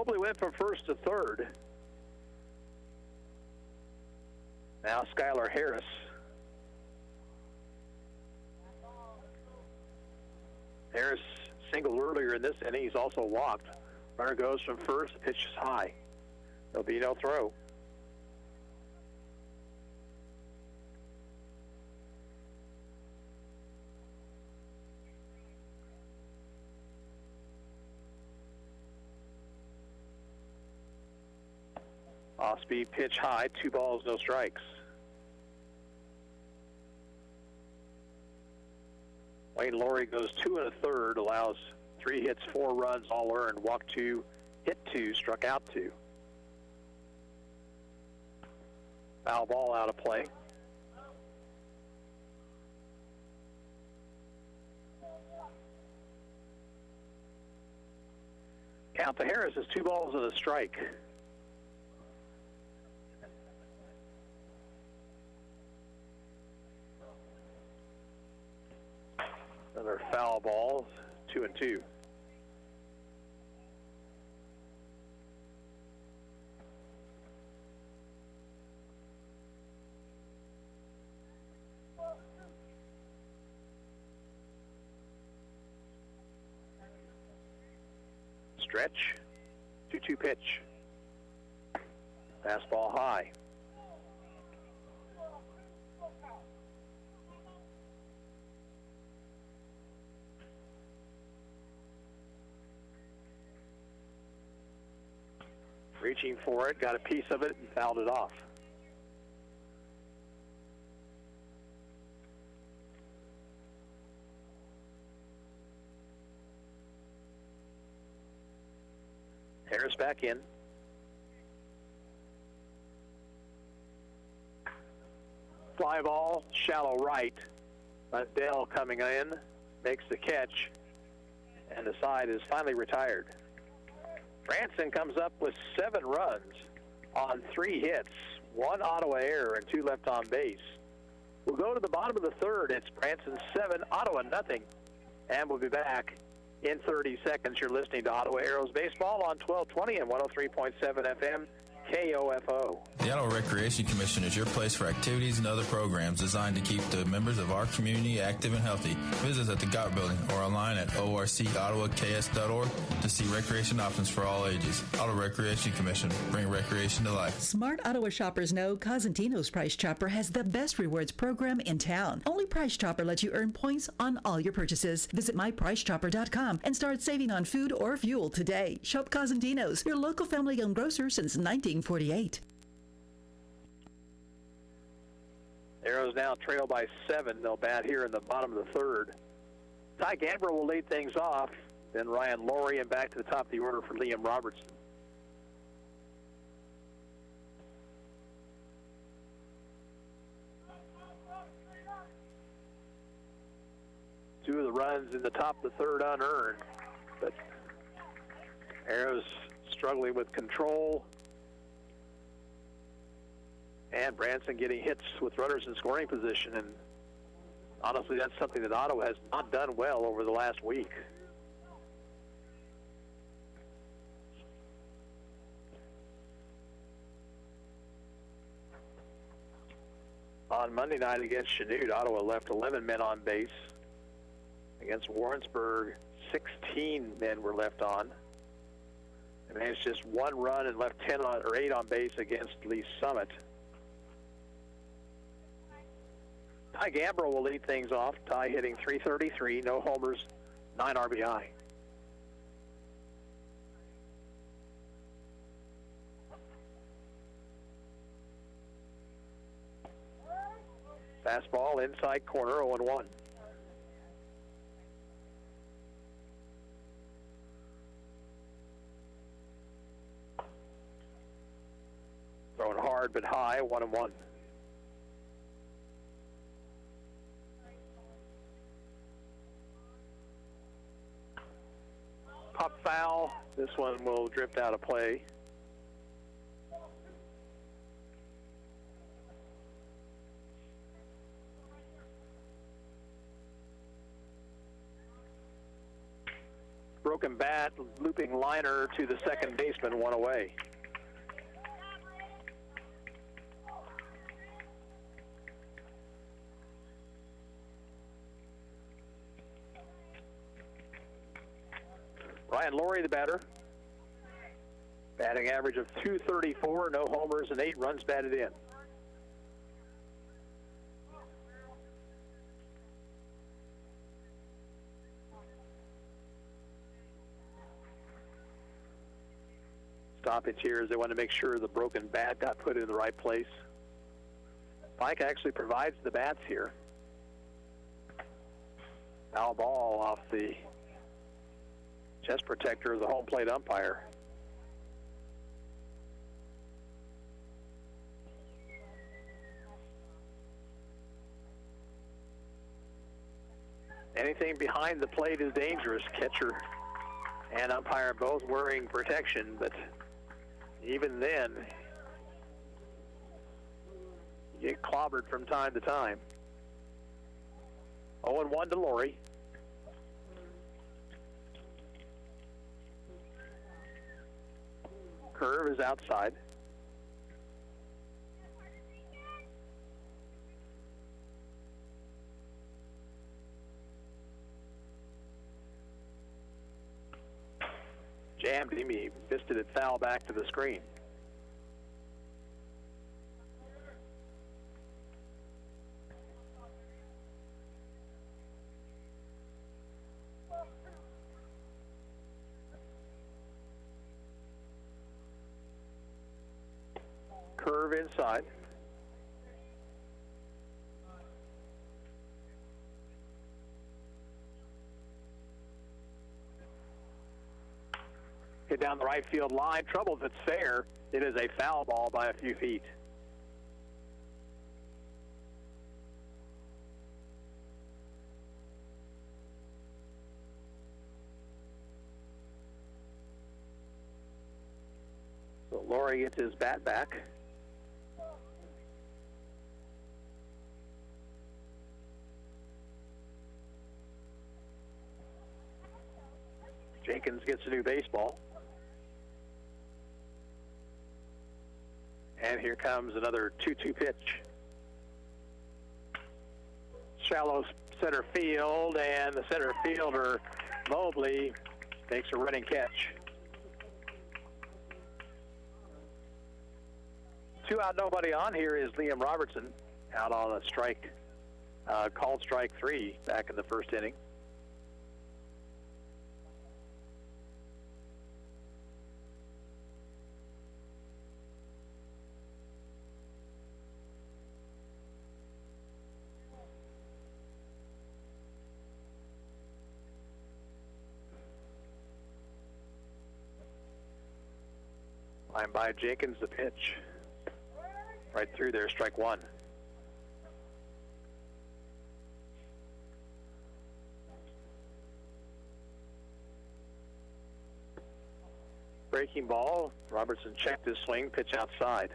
Mobley went from first to third. Now Skylar Harris. Harris singled earlier in this inning. He's also walked. Runner goes from first, pitches high. There'll be no throw. Off-speed pitch high, 2 balls, no strikes. Wayne Laurie goes 2 1/3, allows 3 hits, 4 runs, all earned. Walked 2, hit 2, struck out 2. Foul ball out of play. Count to Harris is 2 balls and a strike. Another foul ball, 2-2. Stretch, 2-2 pitch. Fastball high. Reaching for it, got a piece of it, and fouled it off. Harris back in. Fly ball, shallow right. Dell coming in, makes the catch, and the side is finally retired. Branson comes up with 7 runs on 3 hits, 1 Ottawa error, and 2 left on base. We'll go to the bottom of the third. It's Branson 7, Ottawa nothing, and we'll be back in 30 seconds. You're listening to Ottawa Arrows Baseball on 1220 and 103.7 FM. KOFO. The Ottawa Recreation Commission is your place for activities and other programs designed to keep the members of our community active and healthy. Visit us at the GOT building or online at orcottawas.org to see recreation options for all ages. Ottawa Recreation Commission. Bring recreation to life. Smart Ottawa shoppers know Cosentino's Price Chopper has the best rewards program in town. Only Price Chopper lets you earn points on all your purchases. Visit mypricechopper.com and start saving on food or fuel today. Shop Cosentino's, your local family-owned grocer since 1948. Arrows now trail by 7. They'll bat here in the bottom of the third. Ty Gamber will lead things off. Then Ryan Laurie, and back to the top of the order for Liam Robertson. Two of the runs in the top of the third unearned, but Arrows struggling with control. And Branson getting hits with runners in scoring position. And honestly, that's something that Ottawa has not done well over the last week. On Monday night against Chanute, Ottawa left 11 men on base. Against Warrensburg, 16 men were left on. And managed just 1 run and left 8 on base against Lee Summit. Ty Gambrell will lead things off. Ty hitting .333, no homers, 9 RBI. Fastball inside corner, 0-1. Thrown hard but high, 1-1. Pop foul. This one will drift out of play. broken bat, looping liner to the second baseman, one away. Ryan Laurie, the batter. Batting average of .234, no homers and 8 runs batted in. Stoppage here as they want to make sure the broken bat got put in the right place. FIKE actually provides the bats here. Foul ball off the chest protector of the home plate umpire. Anything behind the plate is dangerous. Catcher and umpire both wearing protection, but even then, you get clobbered from time to time. 0-1 to Laurie. Curve is outside. Jammed him, he fisted it foul back to the screen. Curve inside. Hit down the right field line. Trouble if it's fair. It is a foul ball by a few feet. So Laurie gets his bat back. Jenkins gets a new baseball. And here comes another 2-2 pitch. Shallow center field, and the center fielder, Mobley, makes a running catch. 2 out, nobody on. Here is Liam Robertson out on a strike, called strike 3 back in the first inning. Line by Jenkins, the pitch. Right through there, strike 1. Breaking ball. Robertson checked his swing, pitch outside.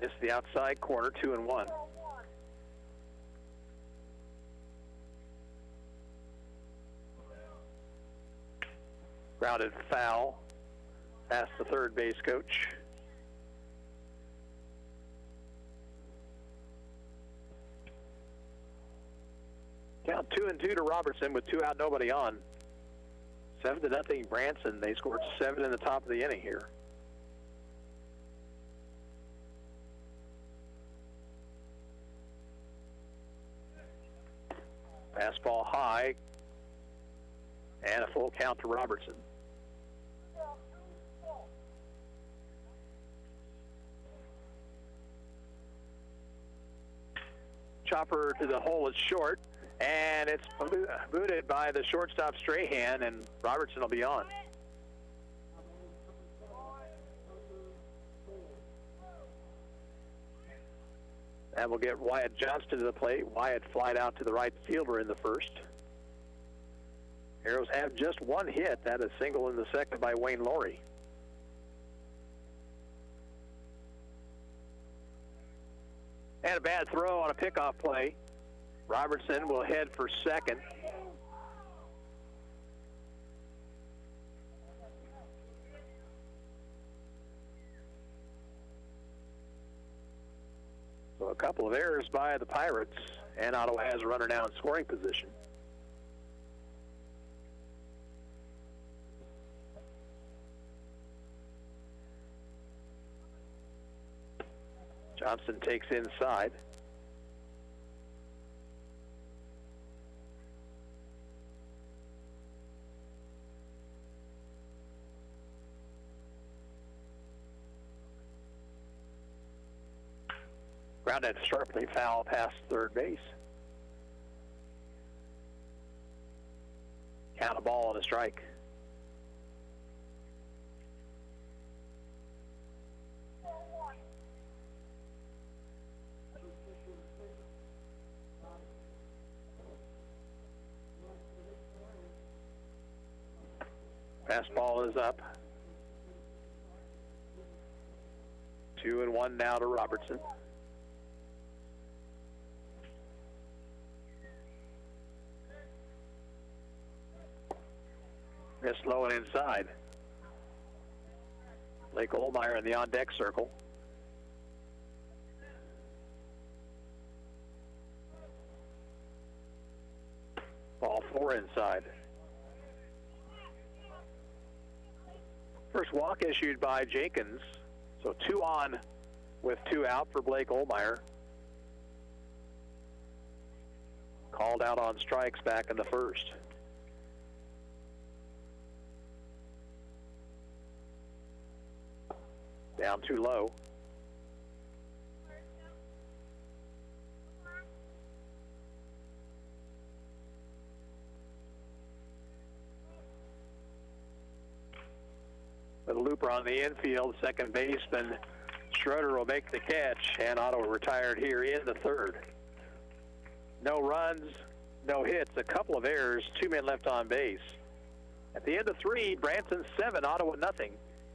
Missed the outside corner, 2-1. Grounded foul past the third base coach. Count 2-2 to Robertson with 2 out, nobody on. 7-0 Branson. They scored 7 in the top of the inning here. Fastball high, and a full count to Robertson. Chopper to the hole is short, and it's booted by the shortstop Strahan, and Robertson will be on. And we'll get Wyatt Johnston to the plate. Wyatt flied out to the right fielder in the first. Arrows have just one hit. That is single in the second by Wayne Laurie. And a bad throw on a pickoff play. Robertson will head for second. So a couple of errors by the Pirates, and Ottawa has a runner now in scoring position. Johnson takes inside. Grounded sharply foul past third base. Count a ball and a strike. Fastball is up. 2-1 now to Robertson. Missed low and inside. Blake Olmeyer in the on-deck circle. Ball 4 inside. First walk issued by Jenkins. So 2 on with 2 out for Blake Olmeyer. Called out on strikes back in the first. Down too low. With a looper on the infield, second baseman Schroeder will make the catch, and Ottawa retired here in the third. No runs, no hits, a couple of errors, 2 men left on base. At the end of 3, Branson 7, Ottawa nothing.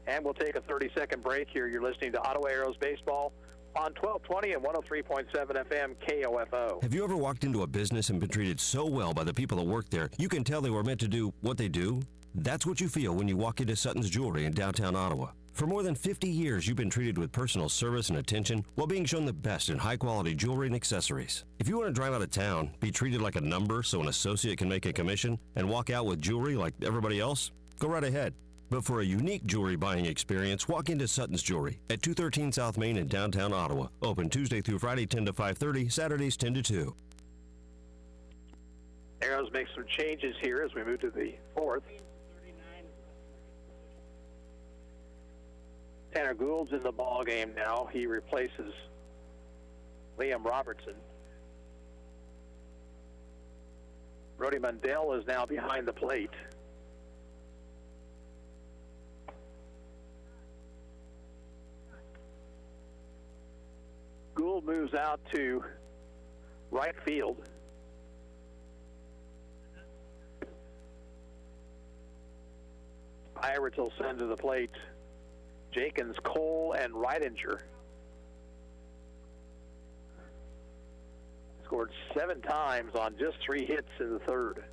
And we'll take a 30-second break here. You're listening to Ottawa Arrows Baseball on 1220 and 103.7 FM KOFO. Have you ever walked into a business and been treated so well by the people that work there, you can tell they were meant to do what they do? That's what you feel when you walk into Sutton's Jewelry in downtown Ottawa. For more than 50 years, you've been treated with personal service and attention while being shown the best in high-quality jewelry and accessories. If you want to drive out of town, be treated like a number so an associate can make a commission, and walk out with jewelry like everybody else, go right ahead. But for a unique jewelry buying experience, walk into Sutton's Jewelry at 213 South Main in downtown Ottawa. Open Tuesday through Friday 10 to 5:30, Saturdays 10 to 2. Arrows make some changes here as we move to the fourth. Tanner Gould's in the ball game now. He replaces Liam Robertson. Brody Mundell is now behind the plate. Gould moves out to right field. Pirates will send to the plate Jenkins, Cole, and Reidinger. Scored 7 times on just 3 hits in the third.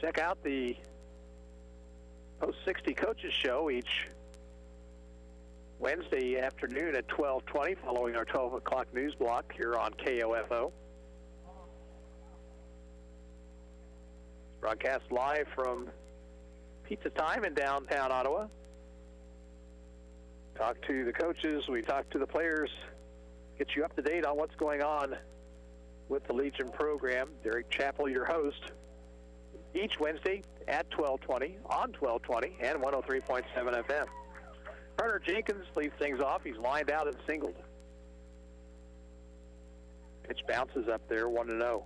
Check out the Post 60 Coaches Show each Wednesday afternoon at 12:20, following our 12 o'clock news block here on KOFO. Broadcast live from Pizza Time in downtown Ottawa. Talk to the coaches, we talk to the players, get you up to date on what's going on with the Legion program. Derek Chappell, your host, each Wednesday at 12:20 on 1220 and 103.7 FM. Carter Jenkins leads things off. He's lined out and singled. Pitch bounces up there, 1-0.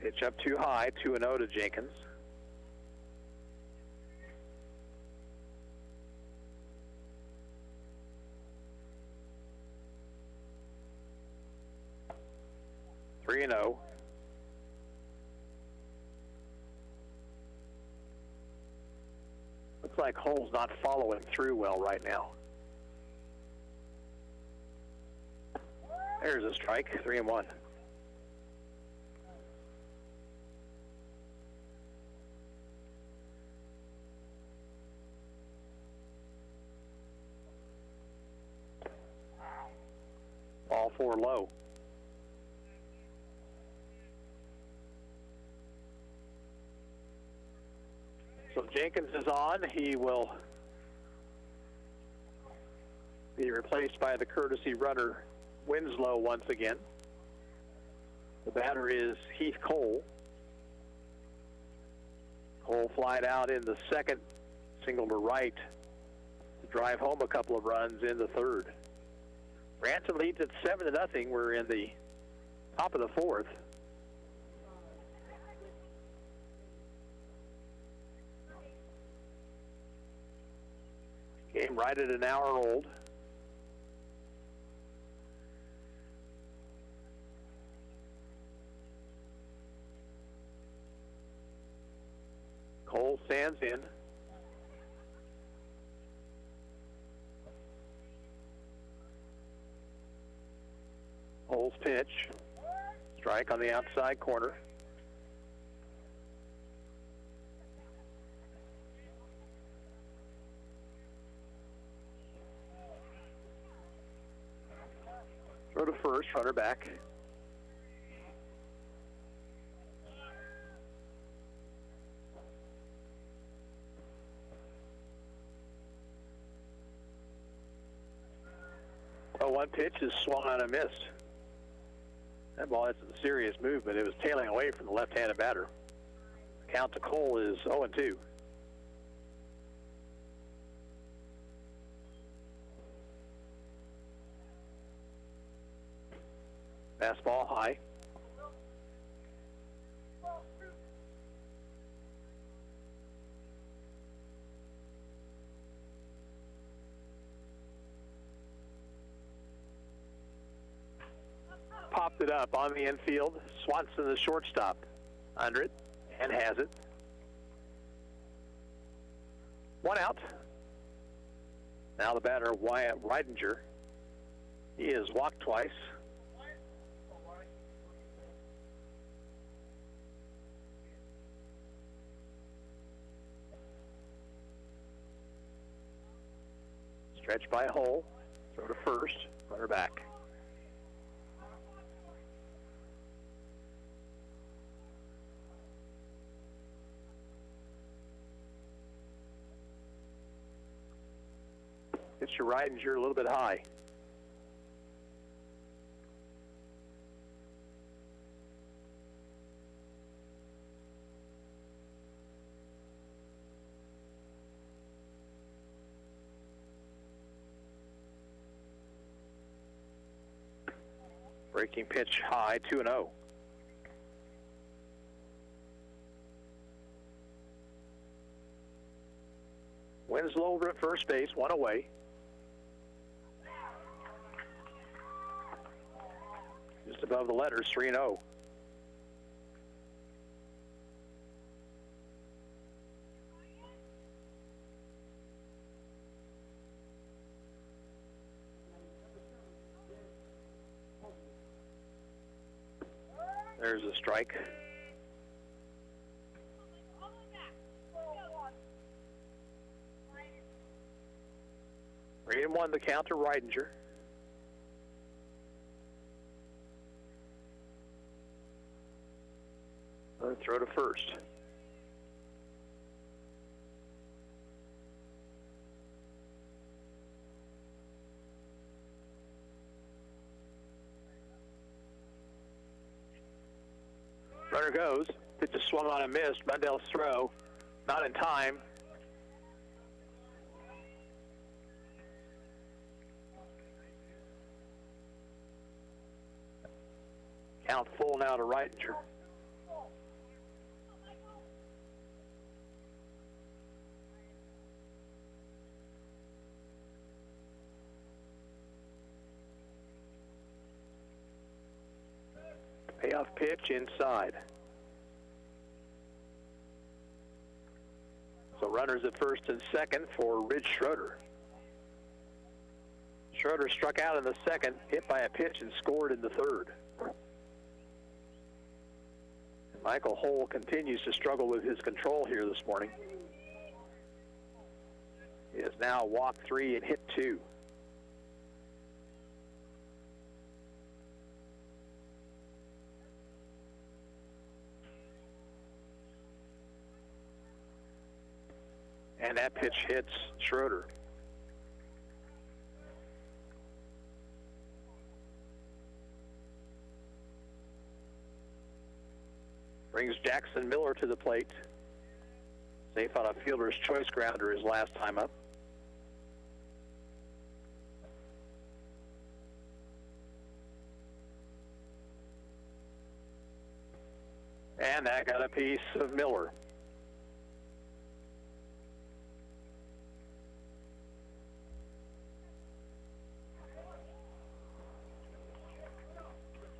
Pitch up too high, 2-0 to Jenkins. Three and 0. Looks like Hull's not following through well right now. There's a strike, 3-1. Ball 4 low. So Jenkins is on. He will be replaced by the courtesy runner Winslow once again. The batter is Heath Cole. Cole flied out in the second, single to right to drive home a couple of runs in the third. Branson leads at 7-0. We're in the top of the fourth. Game right at an hour old. Cole stands in. Cole's pitch. Strike on the outside corner. Throw to first, runner back. Oh, one pitch is swung on and missed. That ball had some serious movement. It was tailing away from the left-handed batter. Count to Cole is 0-2. Fastball high. Popped it up on the infield. Swanson, the shortstop, under it and has it. One out. Now the batter, Wyatt Reidinger. He is walked twice. Stretch by Hull. Throw to first. Runner back. It's your Reidinger a little bit high. Breaking pitch high, 2-0. Winslow over at first base, one away. Just above the letters, 3-0. There's a strike. Three and one, the count to Reidinger. Throw to first. Runner goes. Pitch is swung on and missed. Mundell's throw, not in time. Count full now to Reidinger. Payoff pitch inside. So runners at first and second for Ridge Schroeder. Schroeder struck out in the second, hit by a pitch, and scored in the third. And Michael Hull continues to struggle with his control here this morning. He has now walked 3 and hit 2. And that pitch hits Schroeder. Brings Jackson Miller to the plate. Safe on a fielder's choice grounder his last time up. And that got a piece of Miller.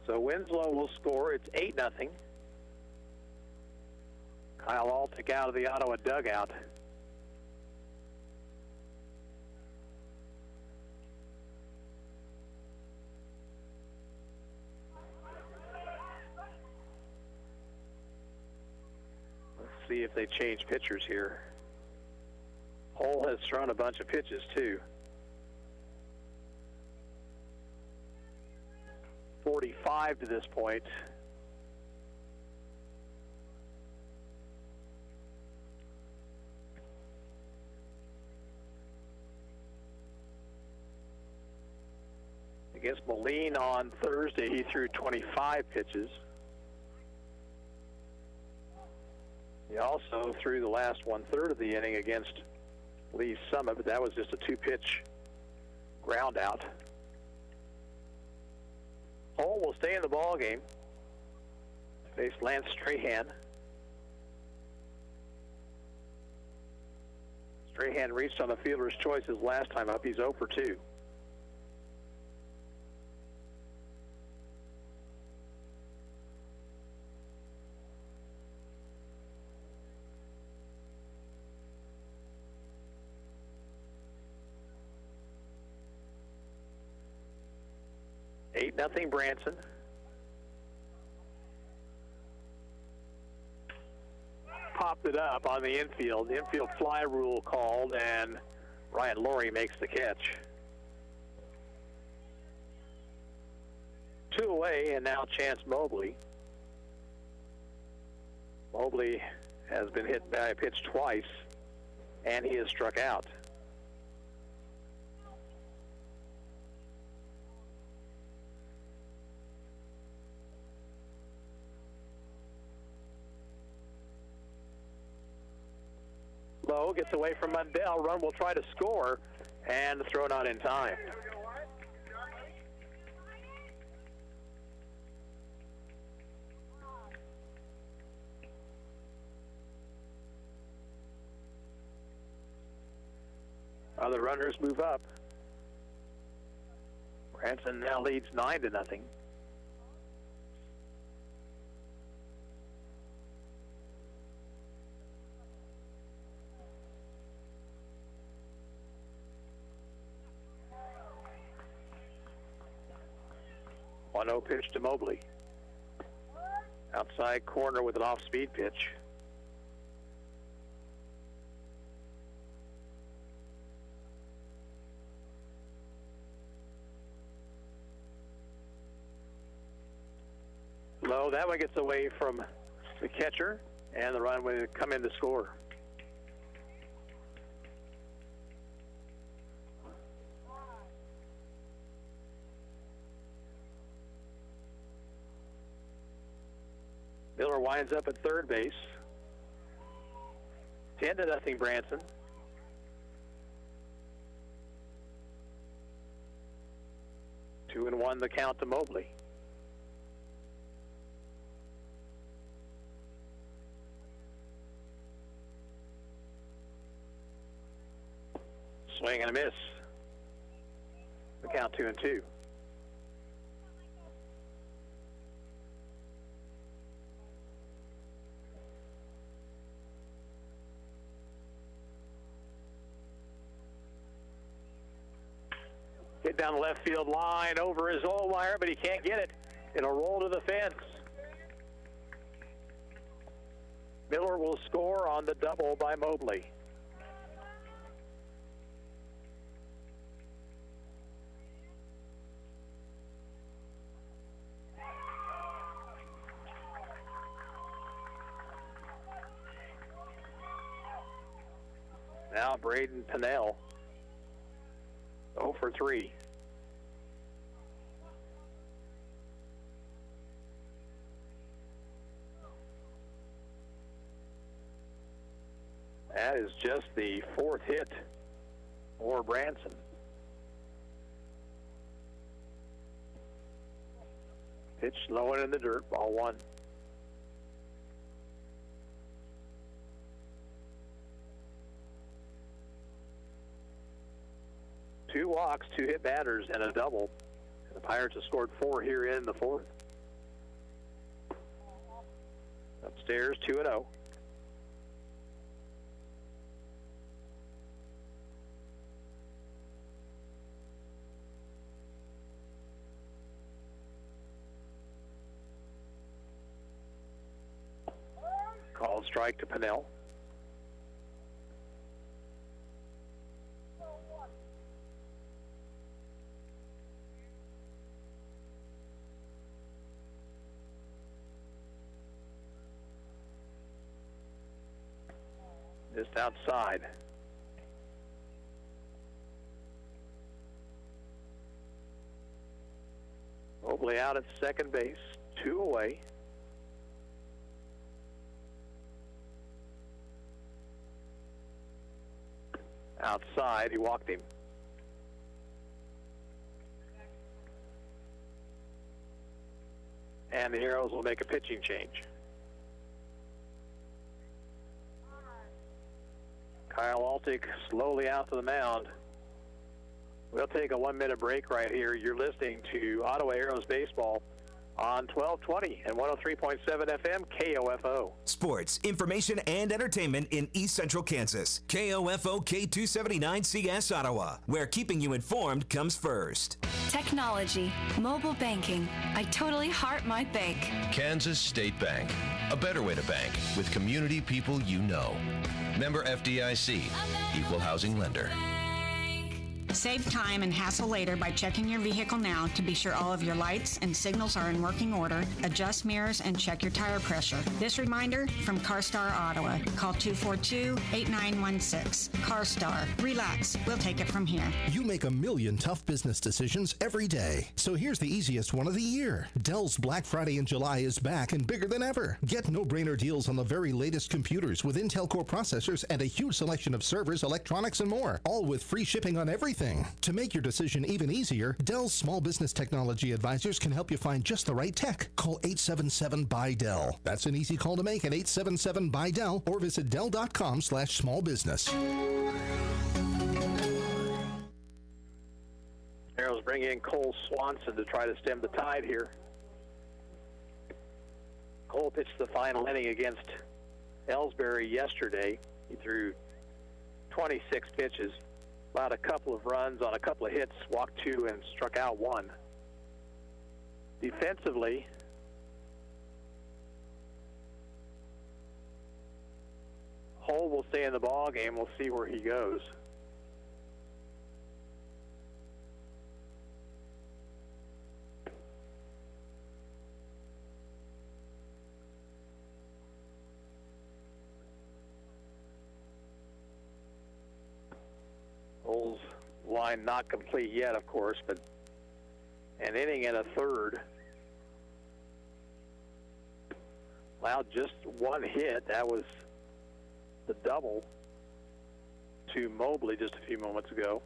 So Winslow will score. It's 8-0. Kyle Altick out of the Ottawa dugout. Let's see if they change pitchers here. Hull has thrown a bunch of pitches too. 45 to this point. Against Moline on Thursday, he threw 25 pitches. He also threw the last 1/3 of the inning against Lee's Summit, but that was just a 2-pitch ground out. Hull will stay in the ball game. Face Lance Strahan. Strahan reached on the fielder's choice his last time up. He's 0 for 2. Nothing Branson. Popped it up on the infield. The infield fly rule called, and Ryan Laurie makes the catch. 2 away, and now Chance Mobley. Mobley has been hit by a pitch twice, and he is struck out. Lowe gets away from Mundell. Run will try to score, and throw not in time. Other runners move up. Branson now leads 9-0. No pitch to Mobley. Outside corner with an off-speed pitch. Low, that one gets away from the catcher, and the run will come in to score. Miller winds up at third base. 10-0 Branson. Two and one the count to Mobley. Swing and a miss. The count 2-2. strike down the left field line over his old wire, but he can't get it. It'll roll to the fence. Miller will score on the double by Mobley. Now Braden Pennell, 0 for 3. That is just the 4th hit for Branson. Pitch low and in the dirt, ball 1. Two walks, 2 hit batters, and a double. The Pirates have scored 4 here in the 4th. Upstairs, 2-0. Called strike to Pennell. Just outside. Mobley out at second base, 2 away. Outside, he walked him. And the Heroes will make a pitching change. Kyle Altick slowly out to the mound. We'll take a 1-minute break right here. You're listening to Ottawa Heroes Baseball on 1220 and 103.7 FM KOFO. Sports, information, and entertainment in East Central Kansas. KOFO K279CS Ottawa, where keeping you informed comes first. Technology, mobile banking. I totally heart my bank. Kansas State Bank, a better way to bank with community people you know. Member FDIC, equal housing lender. Save time and hassle later by checking your vehicle now to be sure all of your lights and signals are in working order, adjust mirrors, and check your tire pressure. This reminder from CarStar Ottawa. Call 242-8916. CarStar. Relax. We'll take it from here. You make a million tough business decisions every day. So here's the easiest one of the year. Dell's Black Friday in July is back and bigger than ever. Get no-brainer deals on the very latest computers with Intel Core processors and a huge selection of servers, electronics, and more. All with free shipping on everything. To make your decision even easier, Dell's small business technology advisors can help you find just the right tech. Call 877-BUY-DELL. That's an easy call to make at 877-BUY-DELL or visit Dell.com/smallbusiness. Arrows bring in Cole Swanson to try to stem the tide here. Cole pitched the final inning against Ellsbury yesterday. He threw 26 pitches. Allowed a couple of runs on a couple of hits, walked 2 and struck out 1. Defensively, Hull will stay in the ball game. We'll see where he goes. Hull's line not complete yet, of course, but an inning and a third. Allowed just 1 hit. That was the double to Mobley just a few moments ago.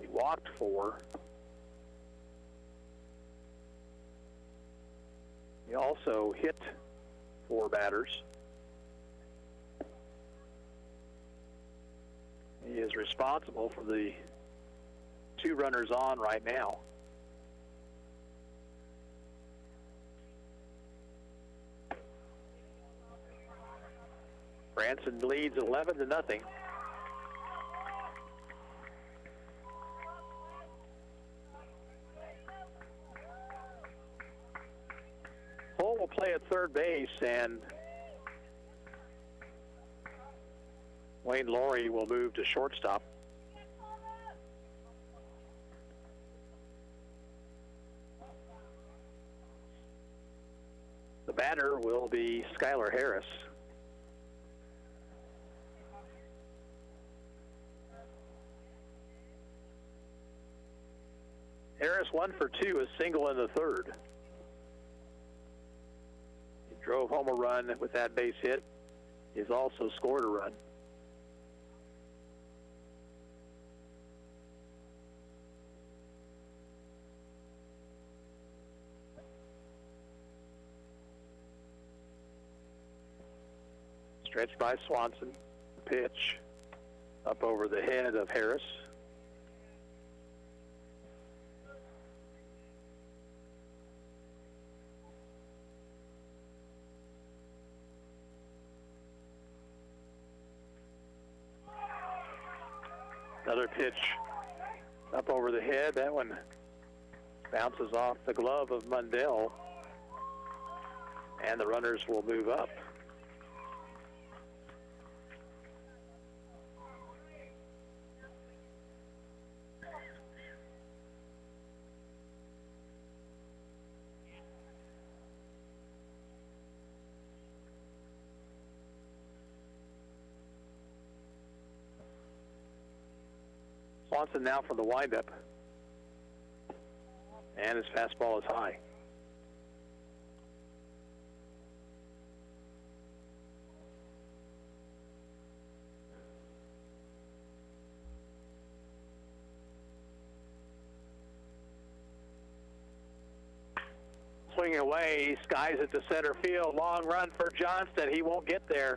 He walked 4. He also hit 4 batters. He is responsible for the 2 runners on right now. Branson leads 11-0. Hull will play at third base, and Wayne Laurie will move to shortstop. The batter will be Skylar Harris. Harris 1 for 2, a single in the third. He drove home a run with that base hit. He's also scored a run. Stretched by Swanson. Pitch up over the head of Harris. Another pitch up over the head. That one bounces off the glove of Mundell, and the runners will move up. Swanson now from the windup, and his fastball is high. Swinging away, skies it to center field. Long run for Johnston. He won't get there.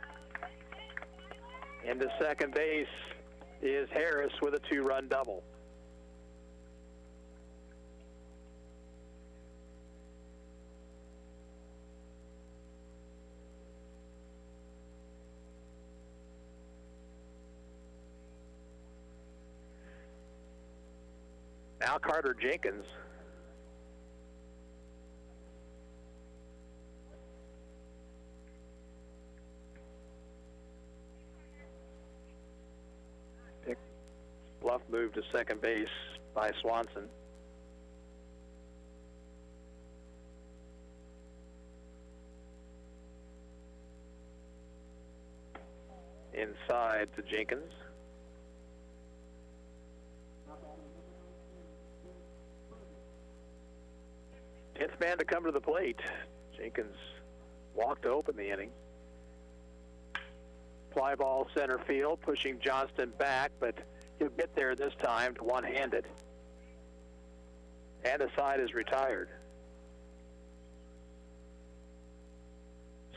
Into second base is Harris with a 2-run double. Now Carter Jenkins. Bluff moved to second base by Swanson. Inside to Jenkins. Tenth man to come to the plate. Jenkins walked to open the inning. Fly ball center field, pushing Johnston back, but he'll get there this time to one-handed. And the side is retired.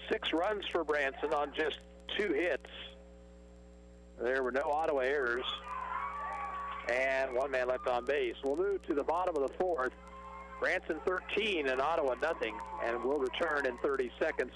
6 runs for Branson on just 2 hits. There were no Ottawa errors. And 1 man left on base. We'll move to the bottom of the 4th. Branson 13 and Ottawa nothing. And we'll return in 30 seconds.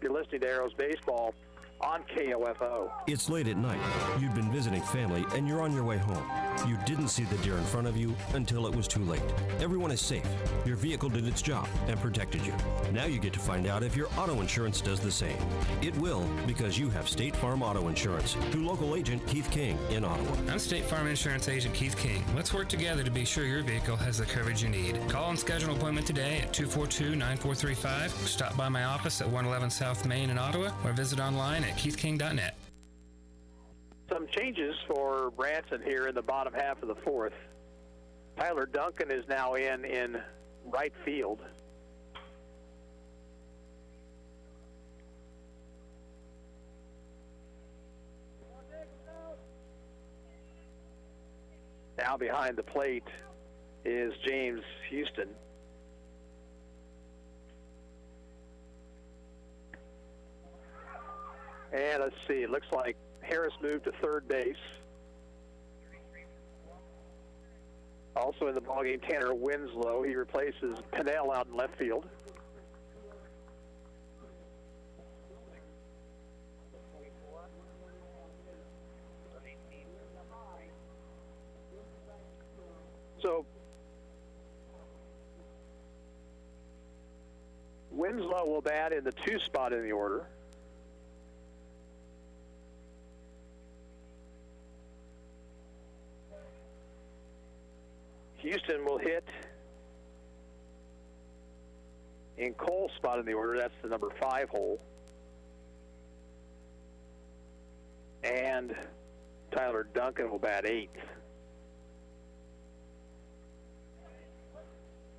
You're listening to Arrows Baseball on KOFO. It's late at night. You've been visiting family and you're on your way home. You didn't see the deer in front of you until it was too late. Everyone is safe. Your vehicle did its job and protected you. Now you get to find out if your auto insurance does the same. It will, because you have State Farm Auto Insurance through local agent Keith King in Ottawa. I'm State Farm Insurance Agent Keith King. Let's work together to be sure your vehicle has the coverage you need. Call and schedule an appointment today at 242-9435. Stop by my office at 111 South Main in Ottawa, or visit online at keithking.net. Some changes for Branson here in the bottom half of the 4th. Tyler Duncan is now in right field. Now behind the plate is James Houston. And let's see, it looks like Harris moved to third base. Also in the ballgame, Tanner Winslow. He replaces Pinnell out in left field. So Winslow will bat in the 2 spot in the order. Houston will hit in Cole's spot in the order. That's the number 5 hole. And Tyler Duncan will bat 8th.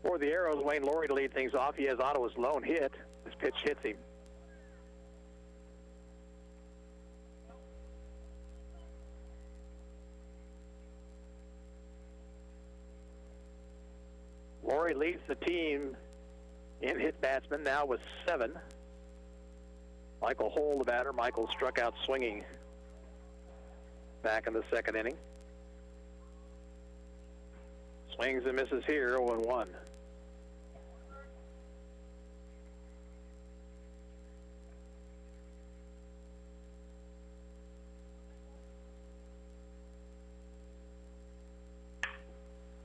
For the Arrows, Wayne Laurie to lead things off. He has Ottawa's lone hit. This pitch hits him. Laurie leads the team in hit batsmen now with 7. Michael Hole, the batter. Michael struck out swinging back in the 2nd inning. Swings and misses here, 0-1.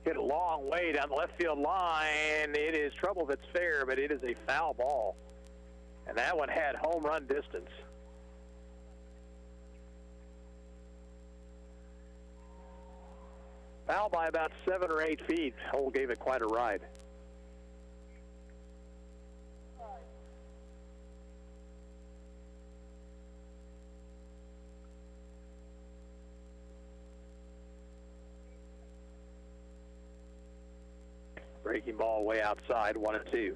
Hit a long way down the left field line. It is trouble if it's fair, but it is a foul ball. And that one had home run distance. Foul by about 7 or 8 feet. Hole gave it quite a ride. Breaking ball way outside, 1-2.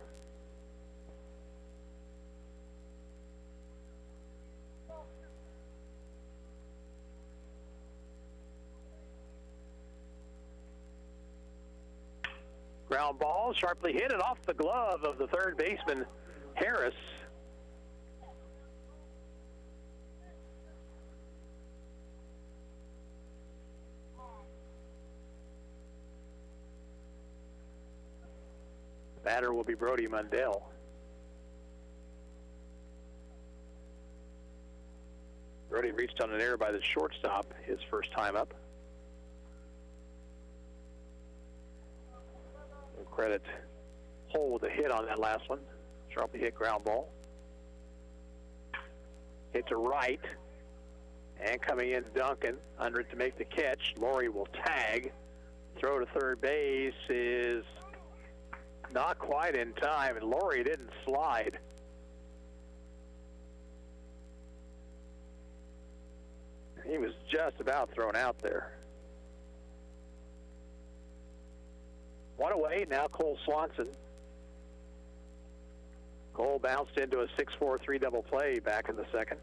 Ground ball, sharply hit it off the glove of the third baseman, Harris. Batter will be Brody Mundell. Brody reached on an error by the shortstop his first time up. We'll credit Hole with a hit on that last one. Sharply hit ground ball. Hit to right. And coming in Duncan under it to make the catch. Laurie will tag. Throw to third base is not quite in time, and Laurie didn't slide. He was just about thrown out there. One away, now Cole Swanson. Cole bounced into a 6-4-3 double play back in the 2nd.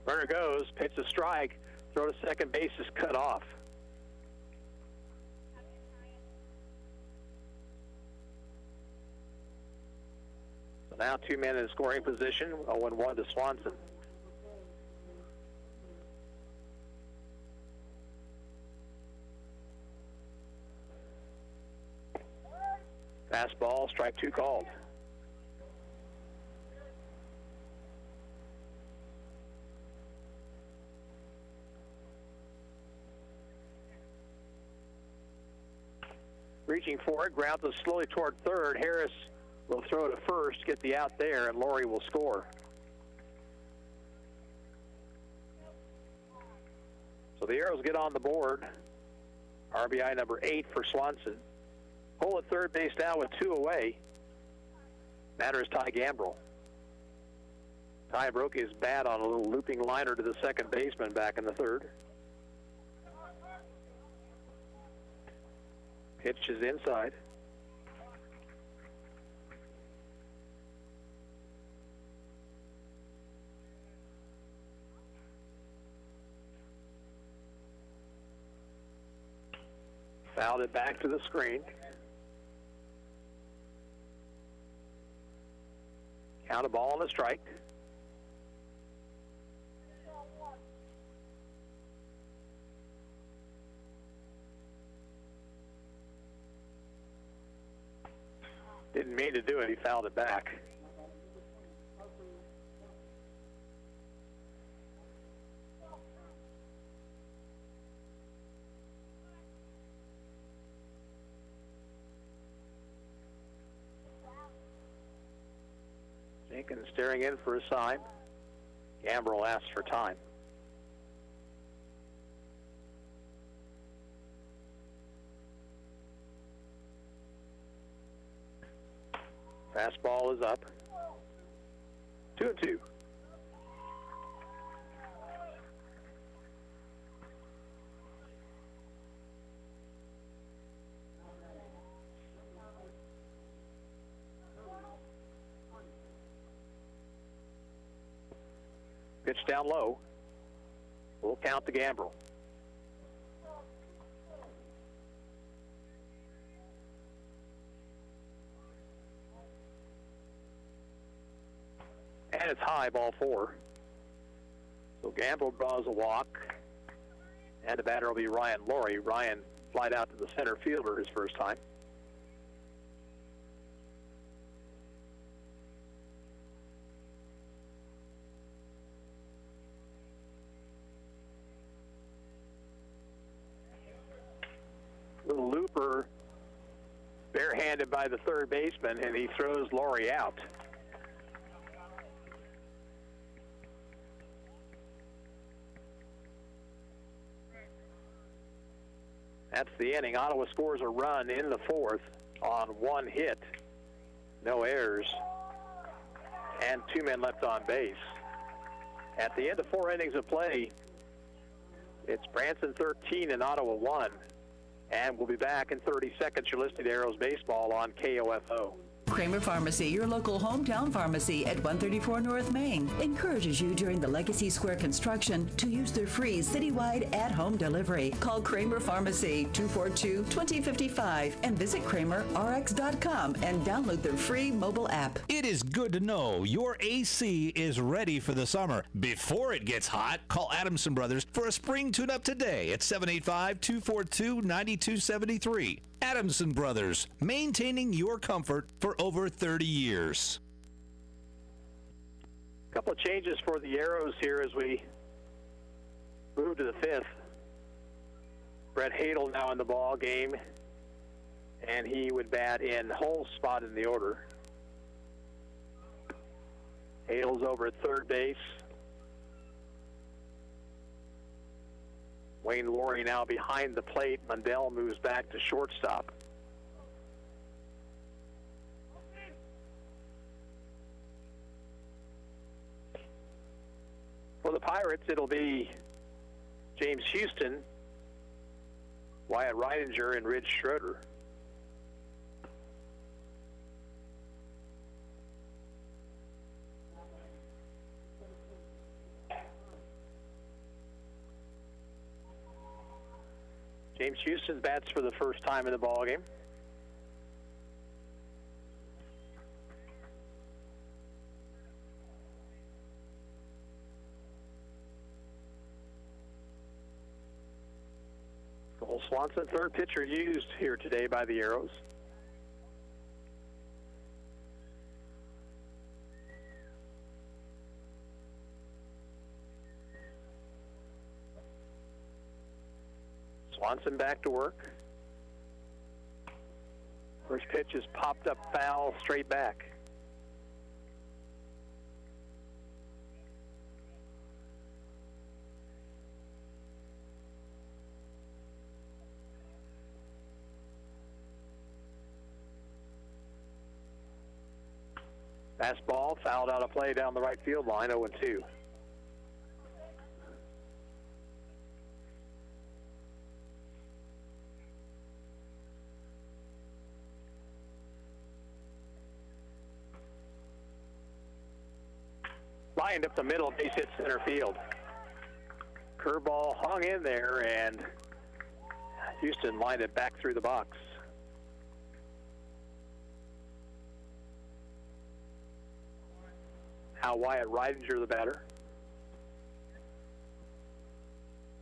Runner goes, pitch a strike, throw to second base is cut off. So now 2 men in scoring position, 0-1 to Swanson. Fastball, strike 2 called. Reaching for it, grounds it slowly toward third. Harris will throw to first, get the out there, and Laurie will score. So the Arrows get on the board. RBI number 8 for Swanson. Hole at third base now with 2 away. Batter is Ty Gambrell. Ty broke his bat on a little looping liner to the second baseman back in the 3rd. Pitch is inside. Fouled it back to the screen. Count a ball and a strike. Didn't mean to do it. He fouled it back. Jenkins staring in for a sign. Gambrel asks for time. Fastball is up. 2-2. Pitch down low. We'll count the Gambrel. And it's high, ball 4. So Gambrel draws a walk. And the batter will be Ryan Laurie. Ryan flied out to the center fielder his first time. Little looper, barehanded by the third baseman, and he throws Laurie out. That's the inning. Ottawa scores a run in the 4th on 1 hit. No errors. And 2 men left on base. At the end of 4 innings of play, it's Branson 13 and Ottawa 1. And we'll be back in 30 seconds. You're listening to Arrows Baseball on KOFO. Kramer Pharmacy, your local hometown pharmacy at 134 North Main, encourages you during the Legacy Square construction to use their free citywide at-home delivery. Call Kramer Pharmacy 242-2055 and visit KramerRx.com and download their free mobile app. It is good to know your AC is ready for the summer. Before it gets hot, call Adamson Brothers for a spring tune-up today at 785-242-9273. Adamson Brothers, maintaining your comfort for over 30 years. A couple of changes for the Arrows here as we move to the 5th. Brett Hadel now in the ball game, and he would bat in Hull's spot in the order. Hadel's over at third base. Wayne Laurie now behind the plate. Mundell moves back to shortstop. For the Pirates, it'll be James Houston, Wyatt Reidinger, and Ridge Schroeder. James Houston bats for the first time in the ballgame. Cole Swanson, third pitcher used here today by the Arrows. Swanson back to work. First pitch is popped up foul, straight back. Fastball fouled out of play down the right field line, 0-2. Lined up the middle, base hit center field. Curveball hung in there, and Houston lined it back through the box. Now Wyatt Reidinger, the batter.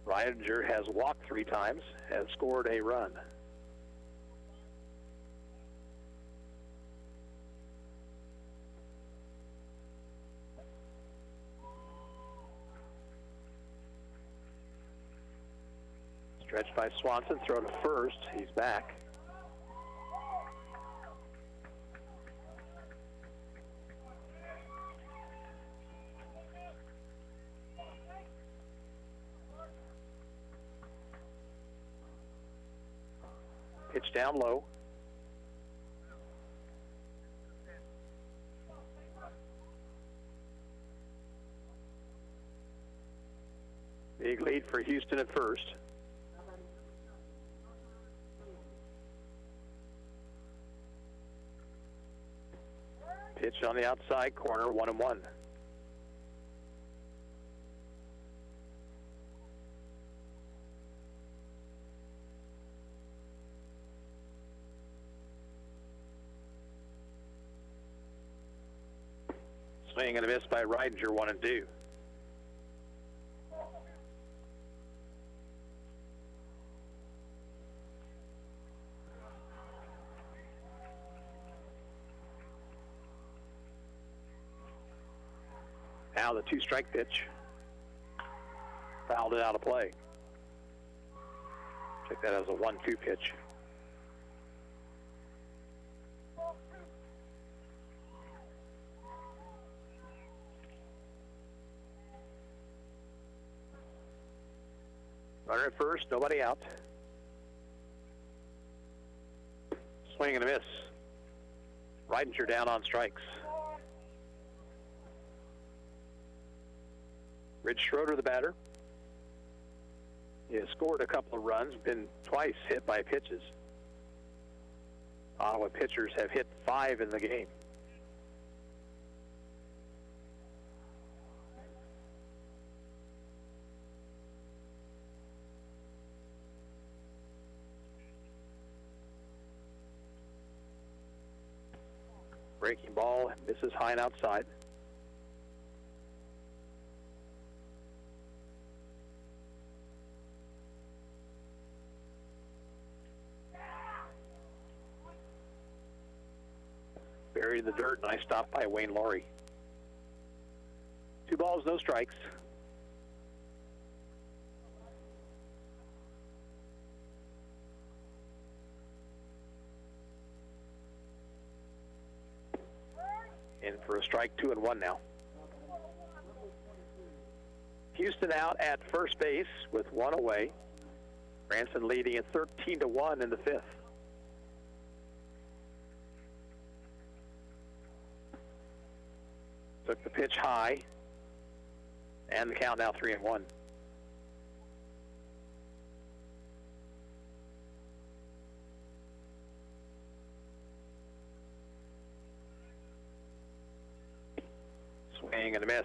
Reidinger has walked 3 times, has scored a run. by Swanson. Throw to first. He's back. Pitch down low. Big lead for Houston at first. Pitch on the outside corner, 1-1. Swing and a miss by Reidinger, 1-2. Now the 2-strike pitch. Fouled it out of play. Take that as a 1-2 pitch. Runner at first, nobody out. Swing and a miss. Reidinger down on strikes. Rich Schroeder, the batter. He has scored a couple of runs, been twice hit by pitches. Ottawa pitchers have hit 5 in the game. Breaking ball, misses high and outside. Buried in the dirt. Nice stop by Wayne Laurie. 2 balls, no strikes. In for a strike, 2-1 now. Houston out at first base with 1 away. Branson leading at 13-1 in the 5th. Took the pitch high, and the count now 3-1. Swing and a miss.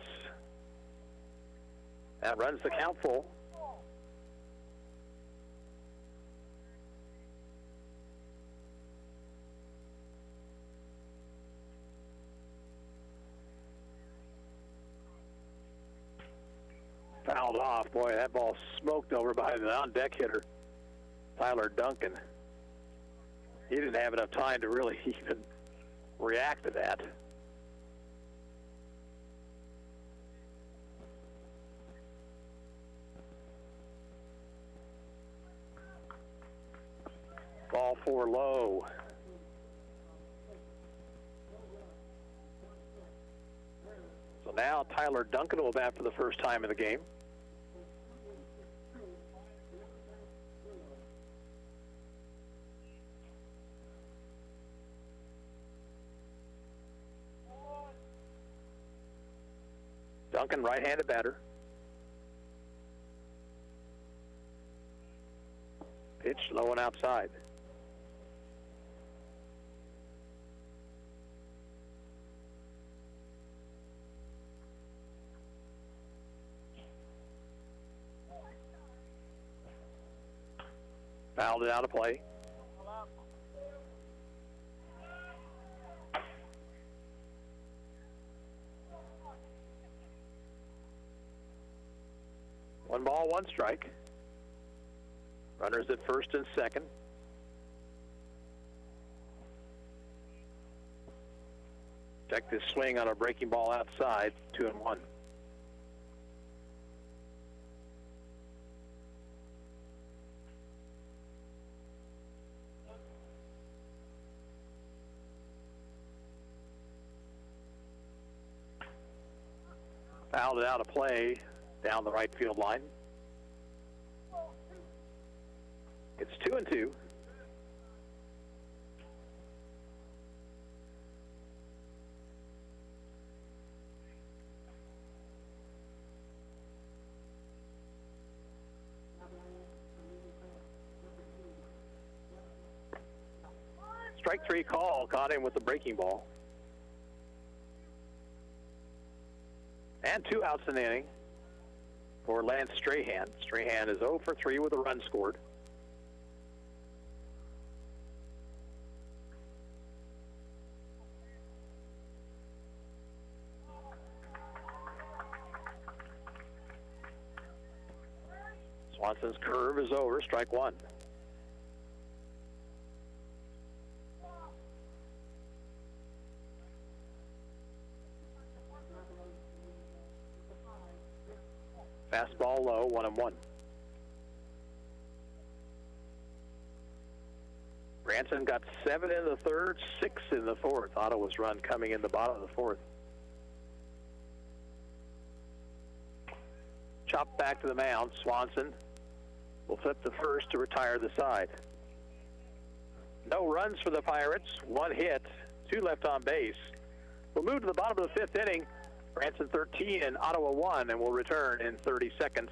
That runs the count full. Fouled off. Boy, that ball smoked over by the on-deck hitter, Tyler Duncan. He didn't have enough time to really even react to that. Ball 4 low. So now Tyler Duncan will bat for the first time in the game. Duncan, right-handed batter. Pitch low and outside. Fouled it out of play. One ball, one strike. Runners at first and second. Check this swing on a breaking ball outside, 2-1. Fouled it out of play down the right field line. It's 2-2. Strike three call, caught him with the breaking ball. And 2 outs in the inning for Lance Strahan. Strahan is 0 for 3 with a run scored. Swanson's curve is over, strike one. Fastball low, 1-1. Branson got 7 in the third, 6 in the fourth. Ottawa's run coming in the bottom of the fourth. Chopped back to the mound. Swanson will flip to first to retire the side. No runs for the Pirates, 1 hit, 2 left on base. We'll move to the bottom of the 5th inning. Branson 13 and Ottawa 1, and we'll return in 30 seconds.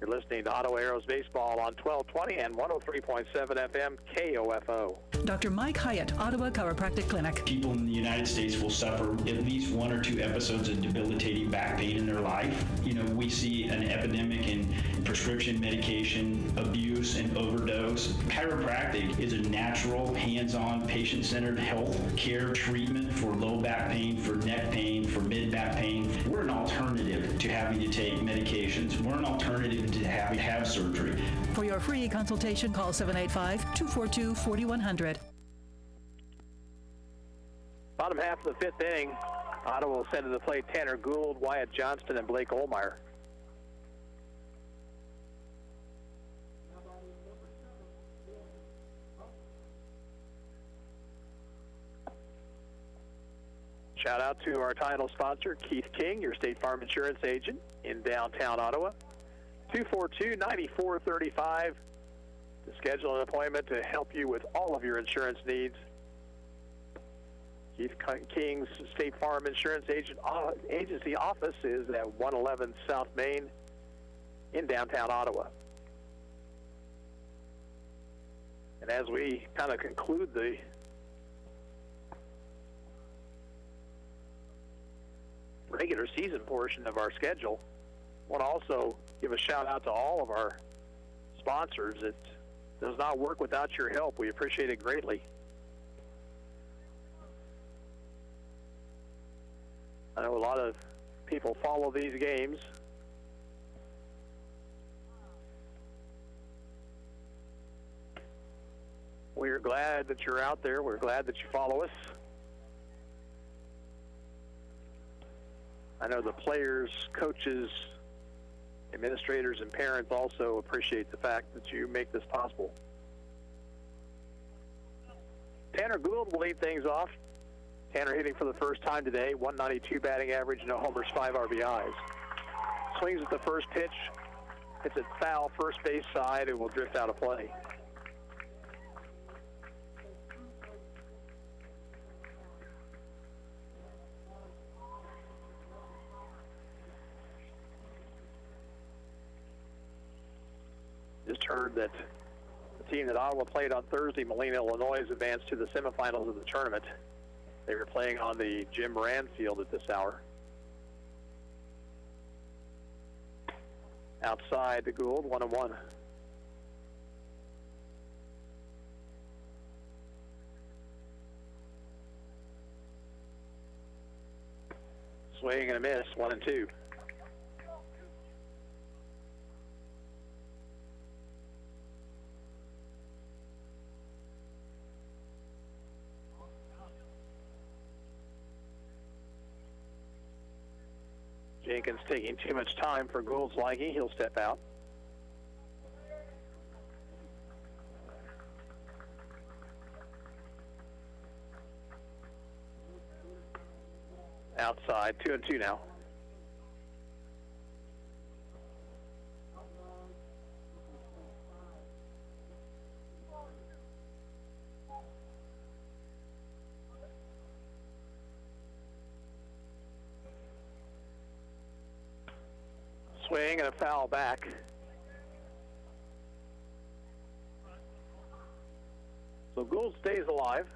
You're listening to Ottawa Aeros Baseball on 1220 and 103.7 FM KOFO. Dr. Mike Hyatt, Ottawa Chiropractic Clinic. People in the United States will suffer at least 1 or 2 episodes of debilitating back pain in their life. You know, we see an epidemic in prescription medication abuse and overdose. Chiropractic is a natural, hands-on, patient-centered health care treatment for low back pain, for neck pain, for mid-back pain. We're an alternative to having to take medications. We're an alternative to have surgery. For your free consultation, call 785-242-4100. Bottom half of the 5th inning, Ottawa will send to the plate Tanner Gould, Wyatt Johnston, and Blake Olmeyer. Shout out to our title sponsor, Keith King, your State Farm Insurance agent in downtown Ottawa. 242-9435 to schedule an appointment to help you with all of your insurance needs. Keith King's State Farm Insurance Agency office is at 111 South Main in downtown Ottawa. And as we kind of conclude the regular season portion of our schedule, I want to also give a shout out to all of our sponsors. It does not work without your help. We appreciate it greatly. I know a lot of people follow these games. We're glad that you're out there. We're glad that you follow us. I know the players, coaches, administrators, and parents also appreciate the fact that you make this possible. Tanner Gould will lead things off. Tanner hitting for the first time today, 192 batting average, no homers, 5 RBIs. Swings at the first pitch, hits it foul first base side, and will drift out of play. Just heard that the team that Ottawa played on Thursday, Molina, Illinois, has advanced to the semifinals of the tournament. They were playing on the Jim Moran field at this hour. Outside to Gould, 1-1. Swing and a miss, 1-2. Jenkins taking too much time for Gould's liking. He'll step out. Outside, 2-2 now. swing and a foul back. So Gould stays alive.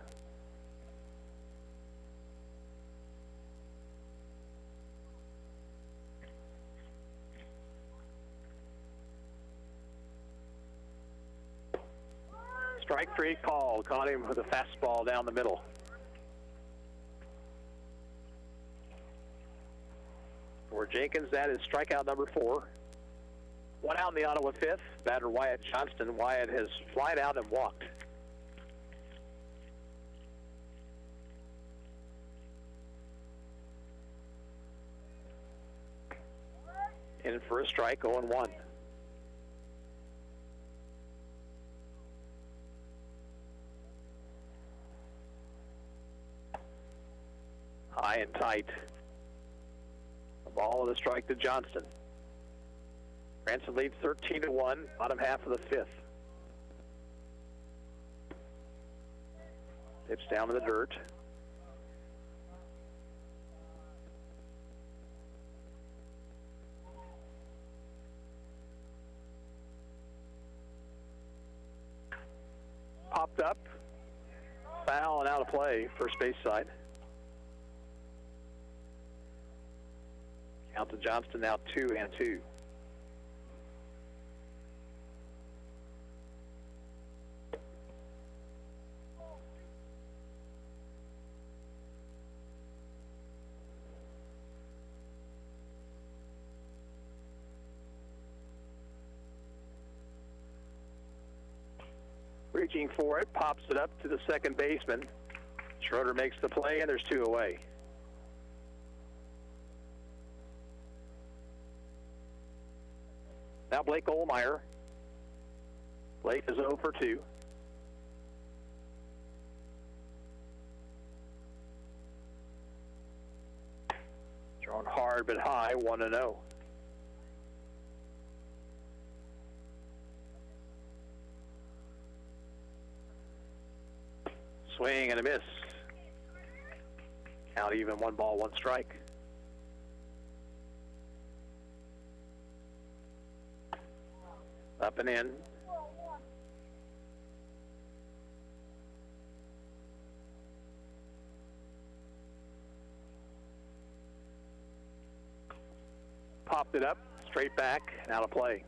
Strike three call. Caught him with a fastball down the middle. For Jenkins, that is strikeout number 4. One out in the Ottawa fifth. Batter Wyatt Johnston. Wyatt has flied out and walked. In for a strike, 0-1. High and tight. A ball and a strike to Johnston. Branson leads 13-1, bottom half of the fifth. Pitch down to the dirt. Popped up. Foul and out of play, first base side. Count to Johnston now 2-2. Reaching for it, pops it up to the second baseman. Schroeder makes the play, and there's 2 away. Now Blake Olmeyer. Blake is 0 for 2. Thrown hard but high, 1-0. Swing and a miss. Count even, 1 ball, 1 strike. Up and in. Popped it up, straight back, and out of play.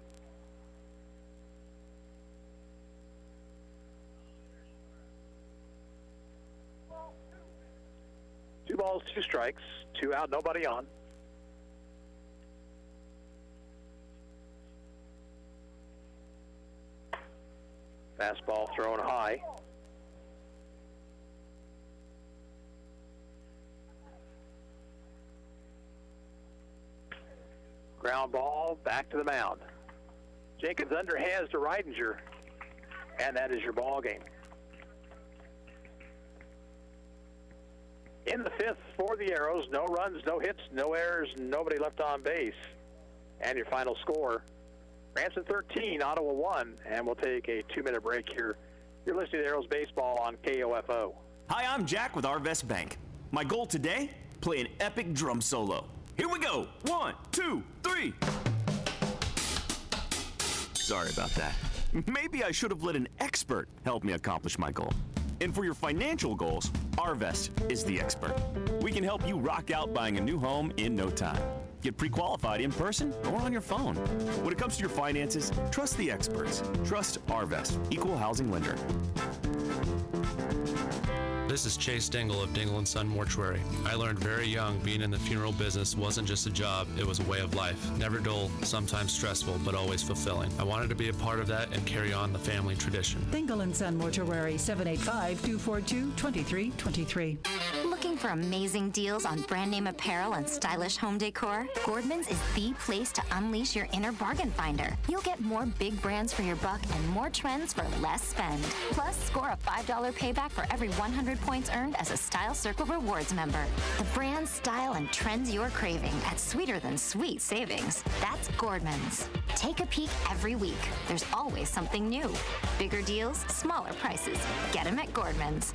Two balls, 2 strikes, 2 out, nobody on. Fastball thrown high. Ground ball back to the mound. Jenkins underhands to Reidinger, and that is your ball game. In the fifth for the Arrows, no runs, no hits, no errors, nobody left on base. And your final score, Branson 13, Ottawa 1, and we'll take a 2-minute break here. You're listening to Arrows Baseball on KOFO. Hi, I'm Jack with Arvest Bank. My goal today, play an epic drum solo. Here we go. 1, 2, 3. Sorry about that. Maybe I should have let an expert help me accomplish my goal. And for your financial goals, Arvest is the expert. We can help you rock out buying a new home in no time. Get pre-qualified in person or on your phone. When it comes to your finances, trust the experts. Trust Arvest, Equal Housing Lender. This is Chase Dingle of Dingle & Son Mortuary. I learned very young being in the funeral business wasn't just a job, it was a way of life. Never dull, sometimes stressful, but always fulfilling. I wanted to be a part of that and carry on the family tradition. Dingle & Son Mortuary, 785-242-2323. Looking for amazing deals on brand name apparel and stylish home decor? Gordman's is the place to unleash your inner bargain finder. You'll get more big brands for your buck and more trends for less spend. Plus, score a $5 payback for every 100 points earned as a Style Circle Rewards member. The brand, style, and trends you're craving at sweeter than sweet savings. That's Gordman's. Take a peek every week. There's always something new. Bigger deals, smaller prices. Get them at Gordman's.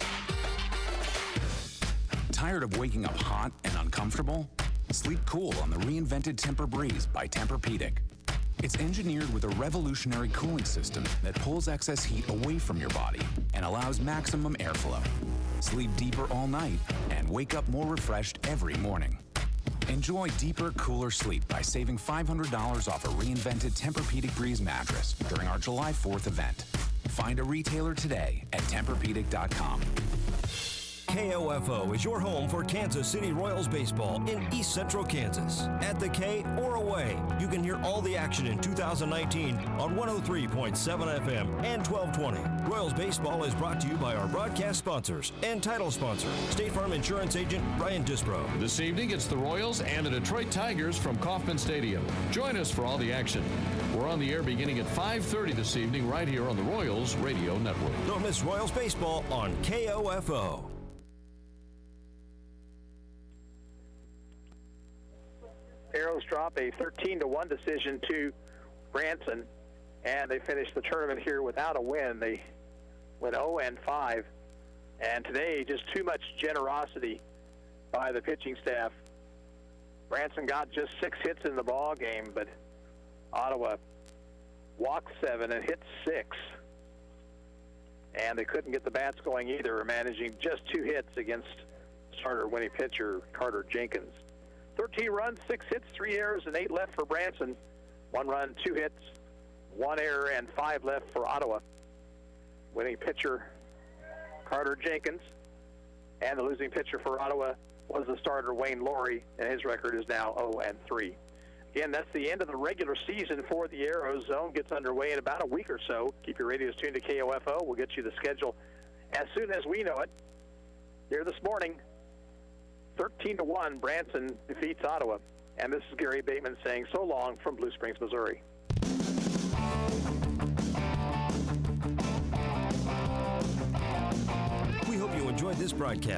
Tired of waking up hot and uncomfortable? Sleep cool on the reinvented Tempur-Breeze by Tempur-Pedic. It's engineered with a revolutionary cooling system that pulls excess heat away from your body and allows maximum airflow. Sleep deeper all night and wake up more refreshed every morning. Enjoy deeper, cooler sleep by saving $500 off a reinvented Tempur-Pedic Breeze mattress during our July 4th event. Find a retailer today at TempurPedic.com. KOFO is your home for Kansas City Royals baseball in East Central Kansas. At the K or away, you can hear all the action in 2019 on 103.7 FM and 1220. Royals baseball is brought to you by our broadcast sponsors and title sponsor, State Farm Insurance Agent Brian Disbrow. This evening, it's the Royals and the Detroit Tigers from Kauffman Stadium. Join us for all the action. We're on the air beginning at 5:30 this evening right here on the Royals Radio Network. Don't miss Royals baseball on KOFO. Arrows drop a 13-1 decision to Branson, and they finished the tournament here without a win. They went 0-5, and today just too much generosity by the pitching staff. Branson got just 6 hits in the ball game, but Ottawa walked 7 and hit 6, and they couldn't get the bats going either, managing just 2 hits against starter winning pitcher Carter Jenkins. 13 runs, 6 hits, 3 errors, and 8 left for Branson. 1 run, 2 hits, 1 error, and 5 left for Ottawa. Winning pitcher Carter Jenkins, and the losing pitcher for Ottawa was the starter Wayne Laurie, and his record is now 0-3. Again, that's the end of the regular season for the Arrows. Zone gets underway in about a week or so. Keep your radios tuned to KOFO. We'll get you the schedule as soon as we know it. Here this morning, 13-1, Branson defeats Ottawa. And this is Gary Bateman saying so long from Blue Springs, Missouri. We hope you enjoyed this broadcast